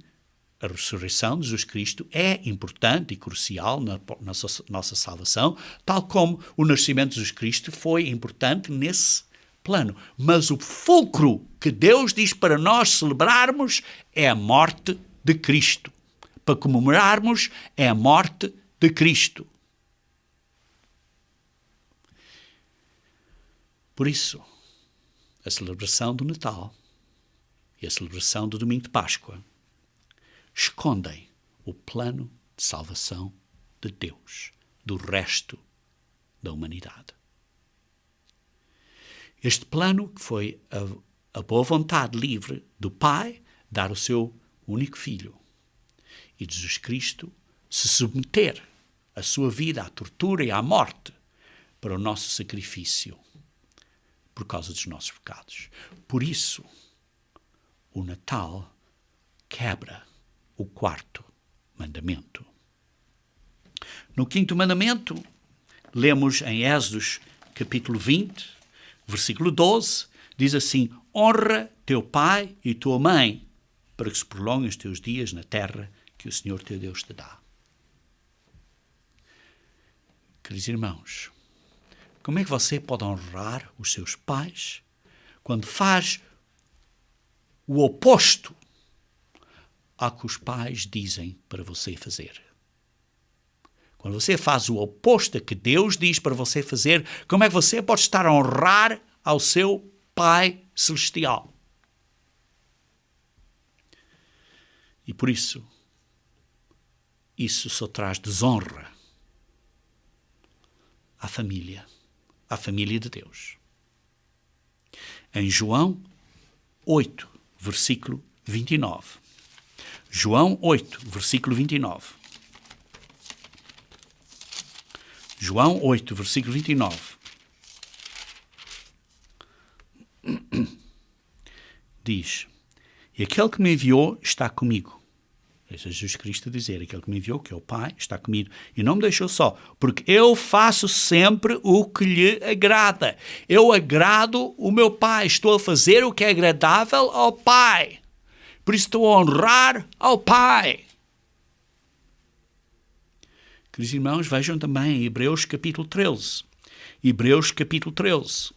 a ressurreição de Jesus Cristo é importante e crucial na nossa salvação, tal como o nascimento de Jesus Cristo foi importante nesse plano. Mas o fulcro que Deus diz para nós celebrarmos é a morte de Cristo. Para comemorarmos é a morte de Cristo. Por isso, a celebração do Natal e a celebração do domingo de Páscoa escondem o plano de salvação de Deus do resto da humanidade. Este plano que foi a boa vontade livre do Pai dar o seu único Filho e de Jesus Cristo se submeter a sua vida à tortura e à morte para o nosso sacrifício por causa dos nossos pecados. Por isso, o Natal quebra o quarto mandamento. No quinto mandamento, lemos em Êxodo capítulo 20, versículo 12, diz assim: honra teu pai e tua mãe, para que se prolonguem os teus dias na terra que o Senhor teu Deus te dá. Queridos irmãos, como é que você pode honrar os seus pais quando faz o oposto ao que os pais dizem para você fazer? Quando você faz o oposto a que Deus diz para você fazer, como é que você pode estar a honrar ao seu Pai Celestial? E por isso só traz desonra à família de Deus. Em João 8, versículo 29. João 8, versículo 29. João 8, versículo 29. Diz: e aquele que me enviou está comigo. Esse é Jesus Cristo a dizer: aquele que me enviou, que é o Pai, está comigo. E não me deixou só, porque eu faço sempre o que lhe agrada. Eu agrado o meu Pai. Estou a fazer o que é agradável ao Pai. Por isso estou a honrar ao Pai. Queridos irmãos, vejam também Hebreus capítulo 13. Hebreus capítulo 13.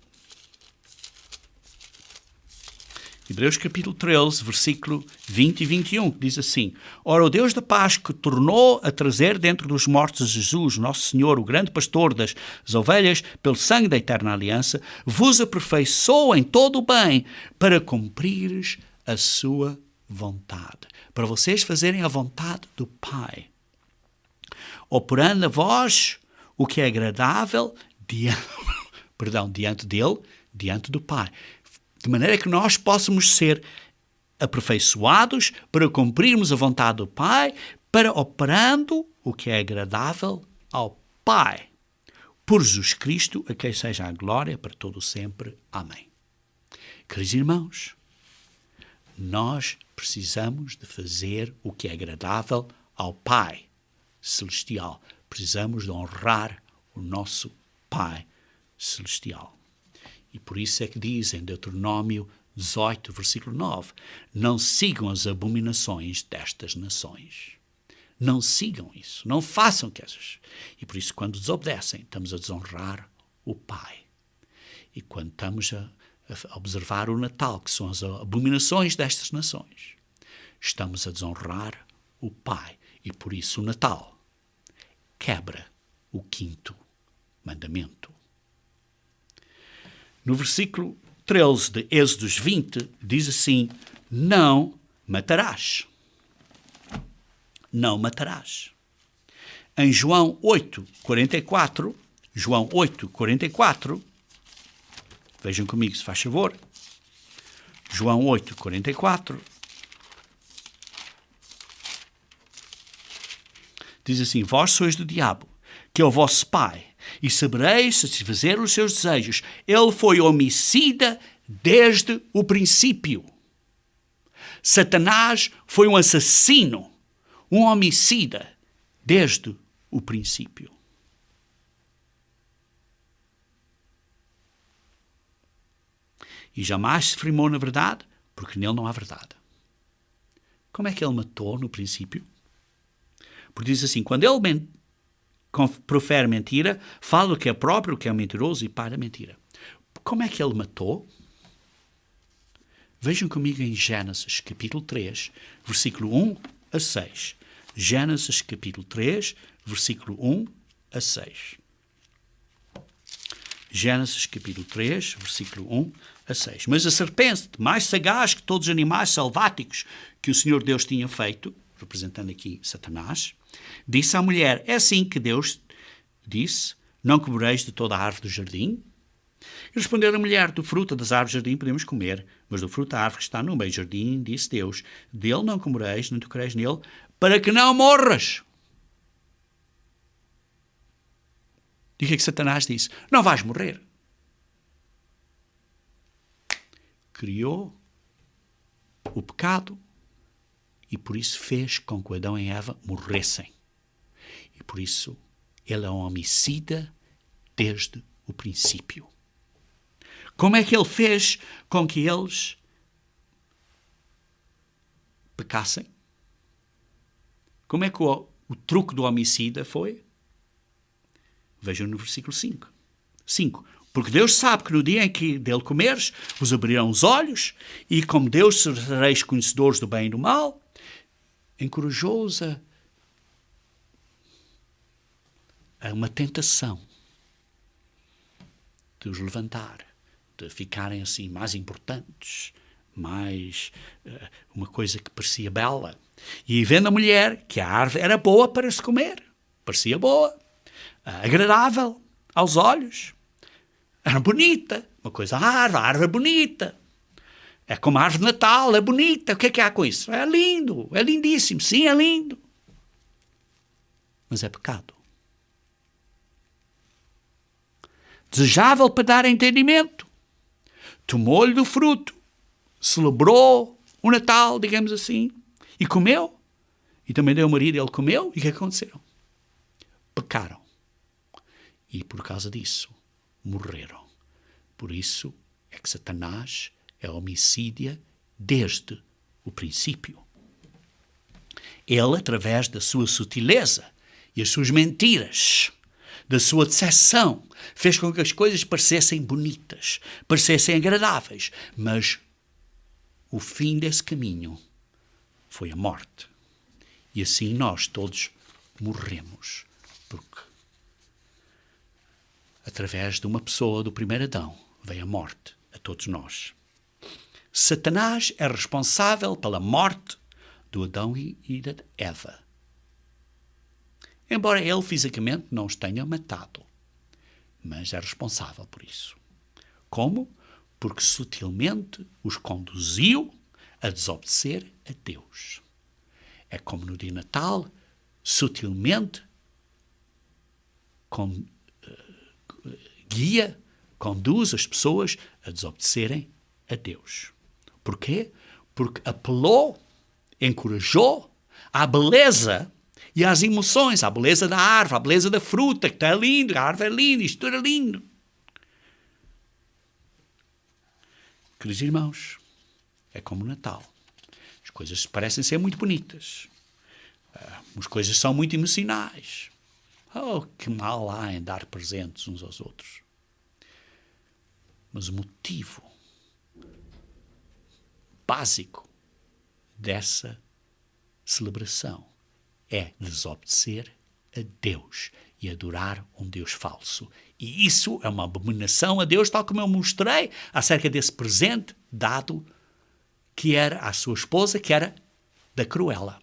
Hebreus capítulo 13, versículo 20 e 21, que diz assim: ora, o Deus da paz, que tornou a trazer dentro dos mortos Jesus, nosso Senhor, o grande pastor das ovelhas, pelo sangue da eterna aliança, vos aperfeiçoou em todo o bem, para cumprires a sua vontade. Para vocês fazerem a vontade do Pai. Operando a vós o que é agradável diante dele, diante do Pai. De maneira que nós possamos ser aperfeiçoados para cumprirmos a vontade do Pai, para operando o que é agradável ao Pai. Por Jesus Cristo, a quem seja a glória para todo o sempre. Amém. Queridos irmãos, nós precisamos de fazer o que é agradável ao Pai Celestial. Precisamos de honrar o nosso Pai Celestial. E por isso é que diz em Deuteronômio 18, versículo 9, não sigam as abominações destas nações. Não sigam isso, não façam que essas. E por isso, quando desobedecem, estamos a desonrar o Pai. E quando estamos a observar o Natal, que são as abominações destas nações, estamos a desonrar o Pai. E por isso o Natal quebra o 5º mandamento. No versículo 13 de Êxodos 20, diz assim: não matarás. Não matarás. Em João 8, 44, João 8, 44, vejam comigo se faz favor. João 8, 44, diz assim: vós sois do diabo, que é o vosso pai, e sabereis satisfazer os seus desejos. Ele foi homicida desde o princípio. Satanás foi um assassino, um homicida desde o princípio. E jamais se firmou na verdade, porque nele não há verdade. Como é que ele matou no princípio? Porque diz assim: quando ele profere mentira, fala o que é próprio, o que é mentiroso e para a mentira. Como é que ele matou? Vejam comigo em Gênesis capítulo 3, versículo 1 a 6. Gênesis capítulo 3, versículo 1 a 6. Gênesis capítulo 3, versículo 1 a 6. Mas a serpente, mais sagaz que todos os animais selváticos que o Senhor Deus tinha feito, representando aqui Satanás, disse à mulher: é assim que Deus disse, não comereis de toda a árvore do jardim? E respondeu a mulher: do fruto das árvores do jardim podemos comer, mas do fruto da árvore que está no meio do jardim, disse Deus, dele não comereis, nem tocareis nele, para que não morras. E o que é que Satanás disse? Não vais morrer. Criou o pecado e por isso fez com que Adão e Eva morressem. E por isso ele é um homicida desde o princípio. Como é que ele fez com que eles pecassem? Como é que o truque do homicida foi? Vejam no versículo 5. 5. Porque Deus sabe que no dia em que dele comeres, vos abrirão os olhos, e como Deus sereis conhecedores do bem e do mal, encorajou-os a uma tentação de os levantar, de ficarem assim mais importantes, mais uma coisa que parecia bela. E vendo a mulher que a árvore era boa para se comer, parecia boa, agradável aos olhos, era bonita, uma coisa, a árvore é bonita. É como a árvore de Natal, é bonita. O que há com isso? É lindo, é lindíssimo. Sim, é lindo. Mas é pecado. Desejável para dar entendimento. Tomou-lhe do fruto. Celebrou o Natal, digamos assim. E comeu. E também deu ao marido, ele comeu. E o que aconteceu? Pecaram. E por causa disso, morreram. Por isso é que Satanás é homicida desde o princípio. Ele, através da sua sutileza e as suas mentiras, da sua decepção, fez com que as coisas parecessem bonitas, parecessem agradáveis, mas o fim desse caminho foi a morte. E assim nós todos morremos, porque através de uma pessoa, do primeiro Adão, veio a morte a todos nós. Satanás é responsável pela morte do Adão e da Eva. Embora ele fisicamente não os tenha matado, mas é responsável por isso. Como? Porque sutilmente os conduziu a desobedecer a Deus. É como no dia de Natal, sutilmente guia, conduz as pessoas a desobedecerem a Deus. Porquê? Porque apelou, encorajou à beleza e às emoções, à beleza da árvore, à beleza da fruta, que está lindo, a árvore é linda, isto era lindo. Queridos irmãos, é como o Natal. As coisas parecem ser muito bonitas. As coisas são muito emocionais. Oh, que mal há em dar presentes uns aos outros. Mas o motivo básico dessa celebração é desobedecer a Deus e adorar um Deus falso. E isso é uma abominação a Deus, tal como eu mostrei acerca desse presente dado que era à sua esposa, que era da Cruela.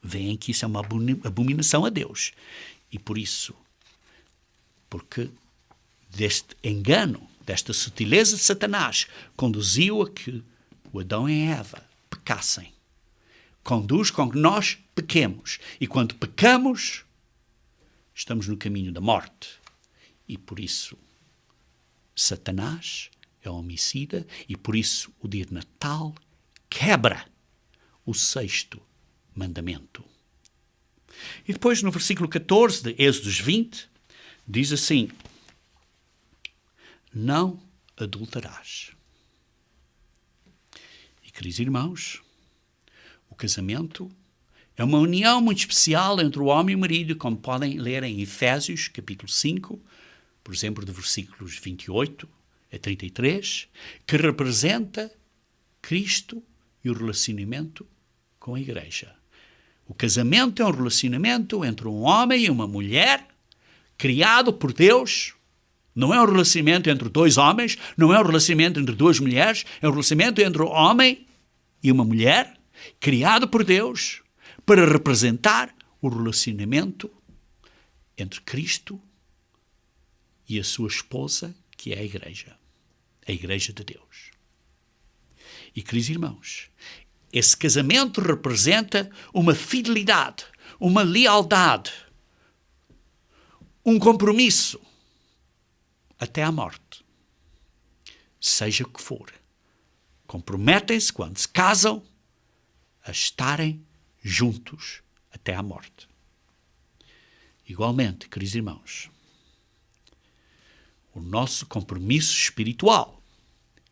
Veem que isso é uma abominação a Deus. E por isso, porque deste engano, desta sutileza de Satanás, conduziu a que o Adão e a Eva pecassem. Conduz com que nós pequemos. E quando pecamos, estamos no caminho da morte. E por isso, Satanás é homicida e por isso o dia de Natal quebra o 6º mandamento. E depois no versículo 14 de Êxodos 20, diz assim: não adulterarás. E, queridos irmãos, o casamento é uma união muito especial entre o homem e o marido, como podem ler em Efésios, capítulo 5, por exemplo, de versículos 28 a 33, que representa Cristo e o relacionamento com a igreja. O casamento é um relacionamento entre um homem e uma mulher, criado por Deus. Não é um relacionamento entre 2 homens, não é um relacionamento entre 2 mulheres, é um relacionamento entre um homem e uma mulher, criado por Deus, para representar o relacionamento entre Cristo e a sua esposa, que é a Igreja de Deus. E, queridos irmãos, esse casamento representa uma fidelidade, uma lealdade, um compromisso até à morte. Seja o que for. Comprometem-se, quando se casam, a estarem juntos até à morte. Igualmente, queridos irmãos, o nosso compromisso espiritual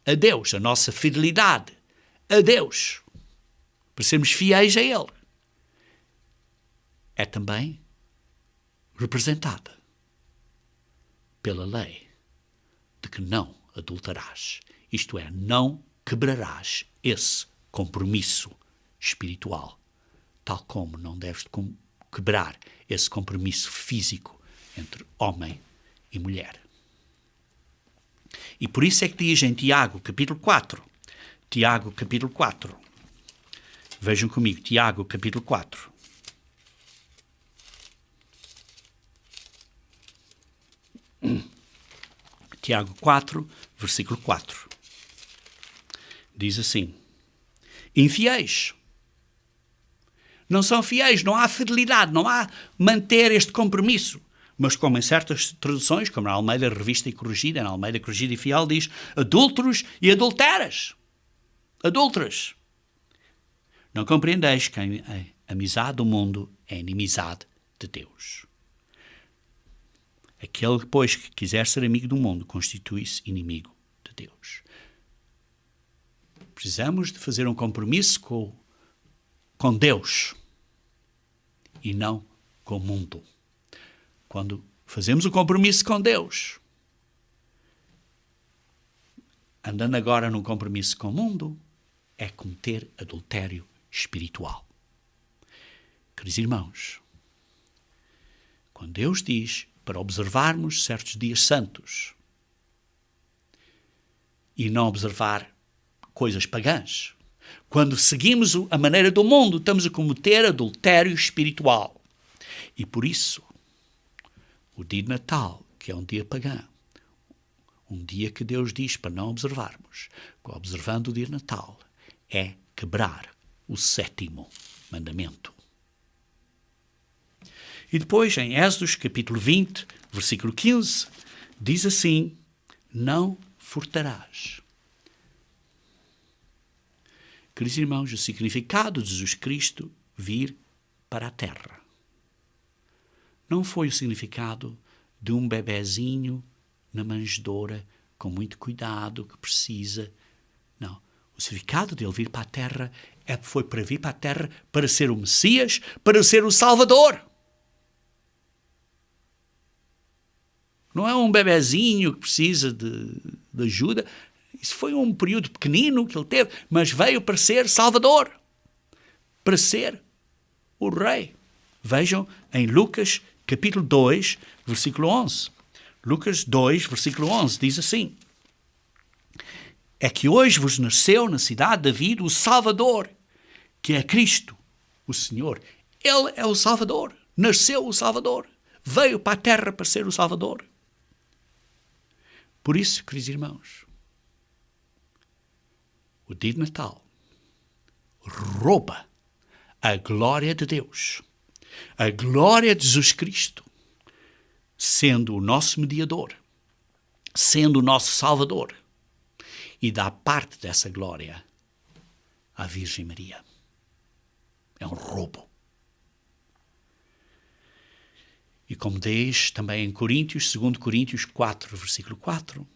a Deus, a nossa fidelidade a Deus, para sermos fiéis a Ele, é também representada pela lei de que não adulterarás. Isto é, não quebrarás esse compromisso espiritual, tal como não deves quebrar esse compromisso físico entre homem e mulher. E por isso é que diz em Tiago, capítulo 4. Tiago, capítulo 4. Vejam comigo, Tiago, capítulo 4. Tiago 4, versículo 4. Diz assim: infiéis. Não são fiéis, não há fidelidade, não há manter este compromisso. Mas como em certas traduções, como na Almeida Revista e Corrigida, na Almeida Corrigida e Fiel, diz adúlteros e adulteras. Adúlteras. Não compreendeis que a amizade do mundo é inimizade de Deus. Aquele, pois, que quiser ser amigo do mundo, constitui-se inimigo de Deus. Precisamos de fazer um compromisso com Deus e não com o mundo. Quando fazemos o compromisso com Deus, andando agora num compromisso com o mundo, é cometer adultério espiritual. Queridos irmãos, quando Deus diz para observarmos certos dias santos e não observar coisas pagãs, quando seguimos a maneira do mundo, estamos a cometer adultério espiritual. E por isso, o dia de Natal, que é um dia pagão, um dia que Deus diz para não observarmos, observando o dia de Natal, é quebrar o 7º mandamento. E depois, em Êxodo, capítulo 20, versículo 15, diz assim: não furtarás. Queridos irmãos, o significado de Jesus Cristo vir para a terra não foi o significado de um bebezinho na manjedoura, com muito cuidado, que precisa. Não. O significado dele vir para a terra foi para vir para a terra para ser o Messias, para ser o Salvador. Não é um bebezinho que precisa de ajuda. Isso foi um período pequenino que ele teve, mas veio para ser Salvador, para ser o Rei. Vejam em Lucas capítulo 2, versículo 11. Lucas 2, versículo 11, diz assim: é que hoje vos nasceu na cidade de David o Salvador, que é Cristo, o Senhor. Ele é o Salvador, nasceu o Salvador, veio para a terra para ser o Salvador. Por isso, queridos irmãos, o dia de Natal rouba a glória de Deus, a glória de Jesus Cristo, sendo o nosso mediador, sendo o nosso Salvador, e dá parte dessa glória à Virgem Maria. É um roubo. E como diz também em Coríntios, 2 Coríntios 4, versículo 4,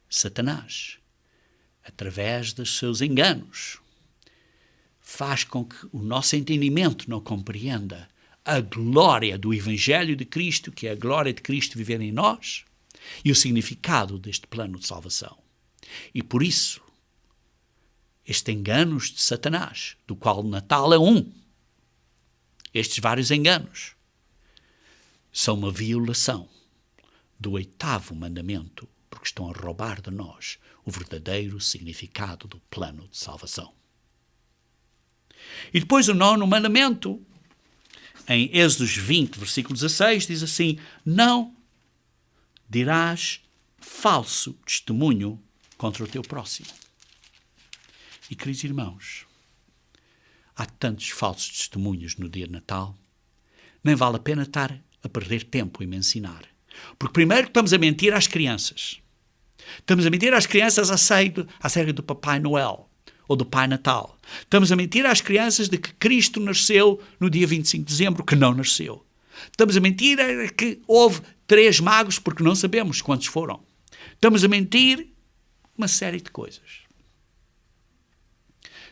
Satanás, através dos seus enganos, faz com que o nosso entendimento não compreenda a glória do Evangelho de Cristo, que é a glória de Cristo viver em nós, e o significado deste plano de salvação. E por isso, estes enganos de Satanás, do qual o Natal é um, estes vários enganos, são uma violação do 8º mandamento, porque estão a roubar de nós o verdadeiro significado do plano de salvação. E depois o 9º mandamento, em Êxodo 20, versículo 16, diz assim: não dirás falso testemunho contra o teu próximo. E, queridos irmãos, há tantos falsos testemunhos no dia de Natal, nem vale a pena estar a perder tempo em me ensinar. Porque primeiro estamos a mentir às crianças. Estamos a mentir às crianças acerca do Papai Noel ou do Pai Natal. Estamos a mentir às crianças de que Cristo nasceu no dia 25 de dezembro, que não nasceu. Estamos a mentir que houve 3 magos, porque não sabemos quantos foram. Estamos a mentir uma série de coisas.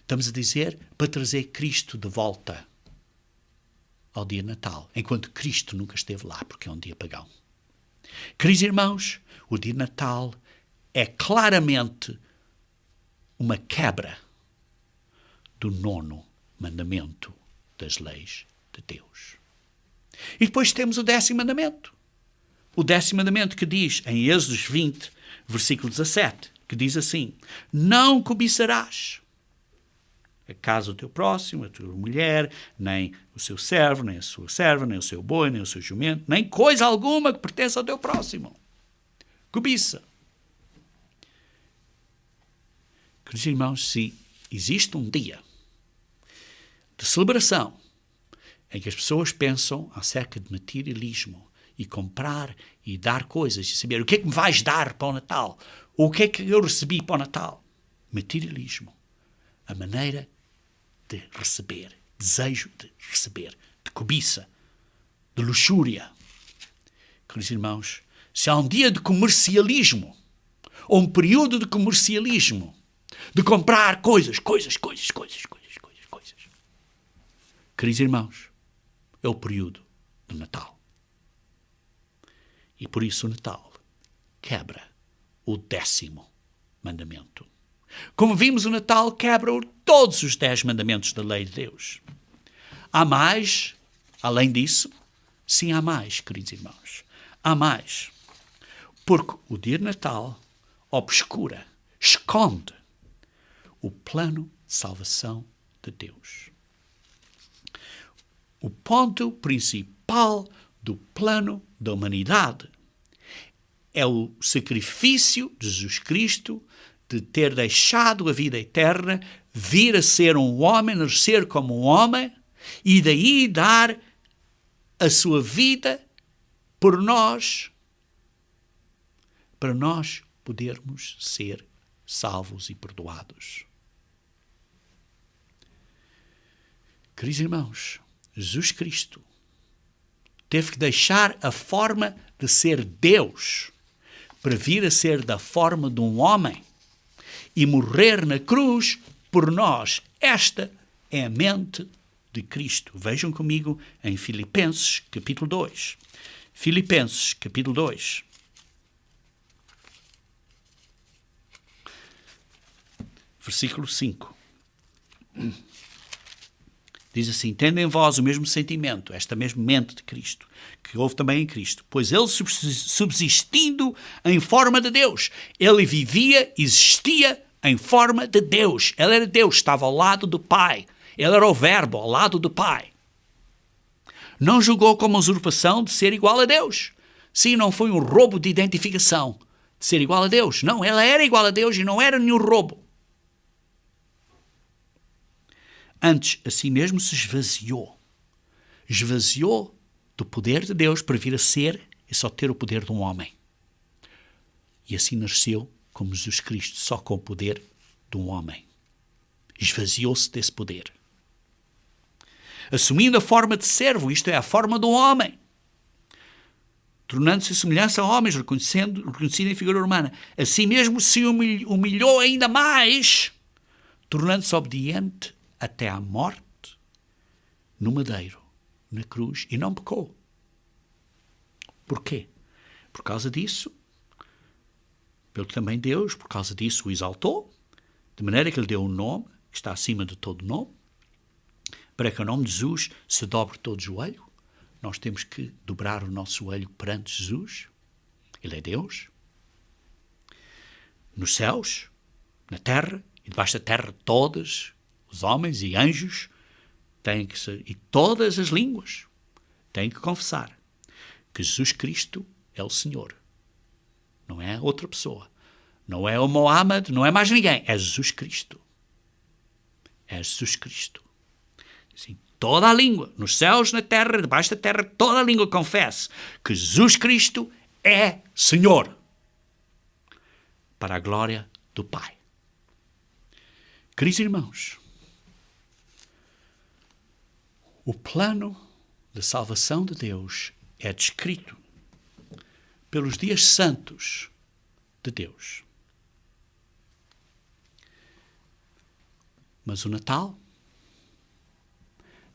Estamos a dizer para trazer Cristo de volta ao dia de Natal, enquanto Cristo nunca esteve lá, porque é um dia pagão. Queridos irmãos, o dia de Natal é claramente uma quebra do 9º mandamento das leis de Deus. E depois temos o 10º mandamento. o 10º mandamento que diz, em Êxodo 20, versículo 17, que diz assim: não cobiçarás a casa do teu próximo, a tua mulher, nem o seu servo, nem a sua serva, nem o seu boi, nem o seu jumento, nem coisa alguma que pertença ao teu próximo. Cobiça. Queridos irmãos, se existe um dia de celebração em que as pessoas pensam acerca de materialismo e comprar e dar coisas e saber o que é que me vais dar para o Natal, ou o que é que eu recebi para o Natal. Materialismo. A maneira de receber, desejo de receber, de cobiça, de luxúria. Queridos irmãos, se há um dia de comercialismo, ou um período de comercialismo, de comprar coisas. Queridos irmãos, é o período do Natal. E por isso o Natal quebra o 10º mandamento. Como vimos, o Natal quebra todos os 10 mandamentos da lei de Deus. Há mais, além disso? Sim, há mais, queridos irmãos. Há mais. Porque o dia de Natal obscura, esconde o plano de salvação de Deus. O ponto principal do plano da humanidade é o sacrifício de Jesus Cristo de ter deixado a vida eterna, vir a ser um homem, nascer como um homem e daí dar a sua vida por nós, para nós podermos ser salvos e perdoados. Queridos irmãos, Jesus Cristo teve que deixar a forma de ser Deus para vir a ser da forma de um homem e morrer na cruz por nós. Esta é a mente de Cristo. Vejam comigo em Filipenses, capítulo 2. Filipenses, capítulo 2. Versículo 5. Diz assim: tendo em vós o mesmo sentimento, esta mesma mente de Cristo, que houve também em Cristo, pois ele subsistindo em forma de Deus, ele vivia, existia em forma de Deus. Ele era Deus, estava ao lado do Pai. Ele era o Verbo, ao lado do Pai. Não julgou como usurpação de ser igual a Deus. Sim, não foi um roubo de identificação, de ser igual a Deus. Não, ele era igual a Deus e não era nenhum roubo. Antes, a si mesmo se esvaziou. Esvaziou do poder de Deus para vir a ser e só ter o poder de um homem. E assim nasceu como Jesus Cristo, só com o poder de um homem. Esvaziou-se desse poder. Assumindo a forma de servo, isto é, a forma de um homem. Tornando-se semelhança a homens, reconhecido em figura humana. Assim mesmo se humilhou ainda mais, tornando-se obediente até à morte, no madeiro, na cruz, e não pecou. Porquê? Por causa disso, pelo que também Deus, por causa disso, o exaltou, de maneira que lhe deu um nome, que está acima de todo nome, para que o nome de Jesus se dobre todo o joelho. Nós temos que dobrar o nosso joelho perante Jesus. Ele é Deus. Nos céus, na terra, e debaixo da terra todas, os homens e anjos têm que ser, e todas as línguas têm que confessar que Jesus Cristo é o Senhor. Não é outra pessoa. Não é o Mohammed, não é mais ninguém. É Jesus Cristo. É Jesus Cristo. Assim, toda a língua, nos céus, na terra, debaixo da terra, toda a língua confesse que Jesus Cristo é Senhor. Para a glória do Pai. Queridos irmãos, o plano de salvação de Deus é descrito pelos dias santos de Deus. Mas o Natal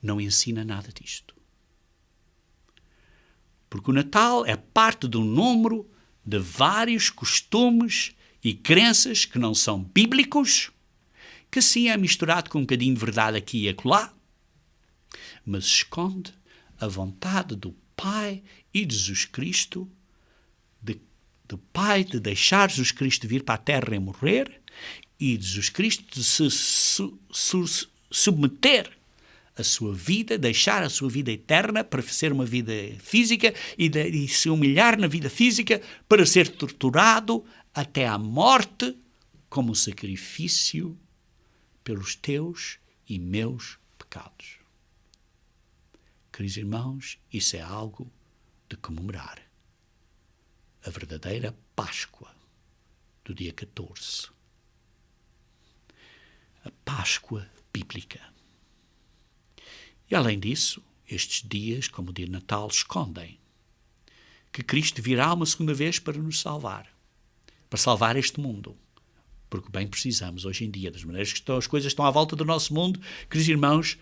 não ensina nada disto. Porque o Natal é parte de um número de vários costumes e crenças que não são bíblicos, que sim é misturado com um bocadinho de verdade aqui e acolá, mas esconde a vontade do Pai e de Jesus Cristo do Pai de deixar Jesus Cristo vir para a terra e morrer, e de Jesus Cristo de se submeter a sua vida, deixar a sua vida eterna para ser uma vida física e se humilhar na vida física para ser torturado até à morte como sacrifício pelos teus e meus pecados. Queridos irmãos, isso é algo de comemorar. A verdadeira Páscoa do dia 14. A Páscoa bíblica. E além disso, estes dias, como o dia de Natal, escondem que Cristo virá uma segunda vez para nos salvar. Para salvar este mundo. Porque bem precisamos hoje em dia, das maneiras que as coisas estão à volta do nosso mundo, queridos irmãos,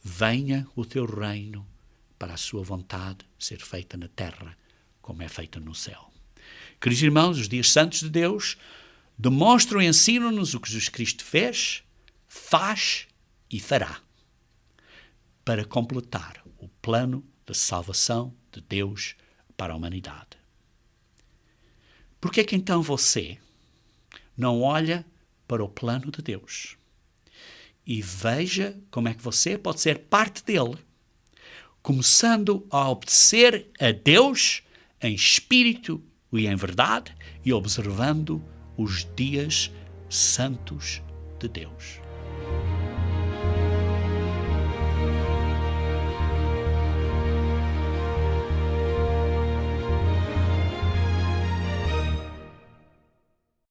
venha o teu reino para a sua vontade ser feita na terra como é feita no céu. Queridos irmãos, os dias santos de Deus demonstram e ensinam-nos o que Jesus Cristo fez, faz e fará para completar o plano de salvação de Deus para a humanidade. Por que é que então você não olha para o plano de Deus e veja como é que você pode ser parte dele, começando a obedecer a Deus em espírito e em verdade e observando os dias santos de Deus?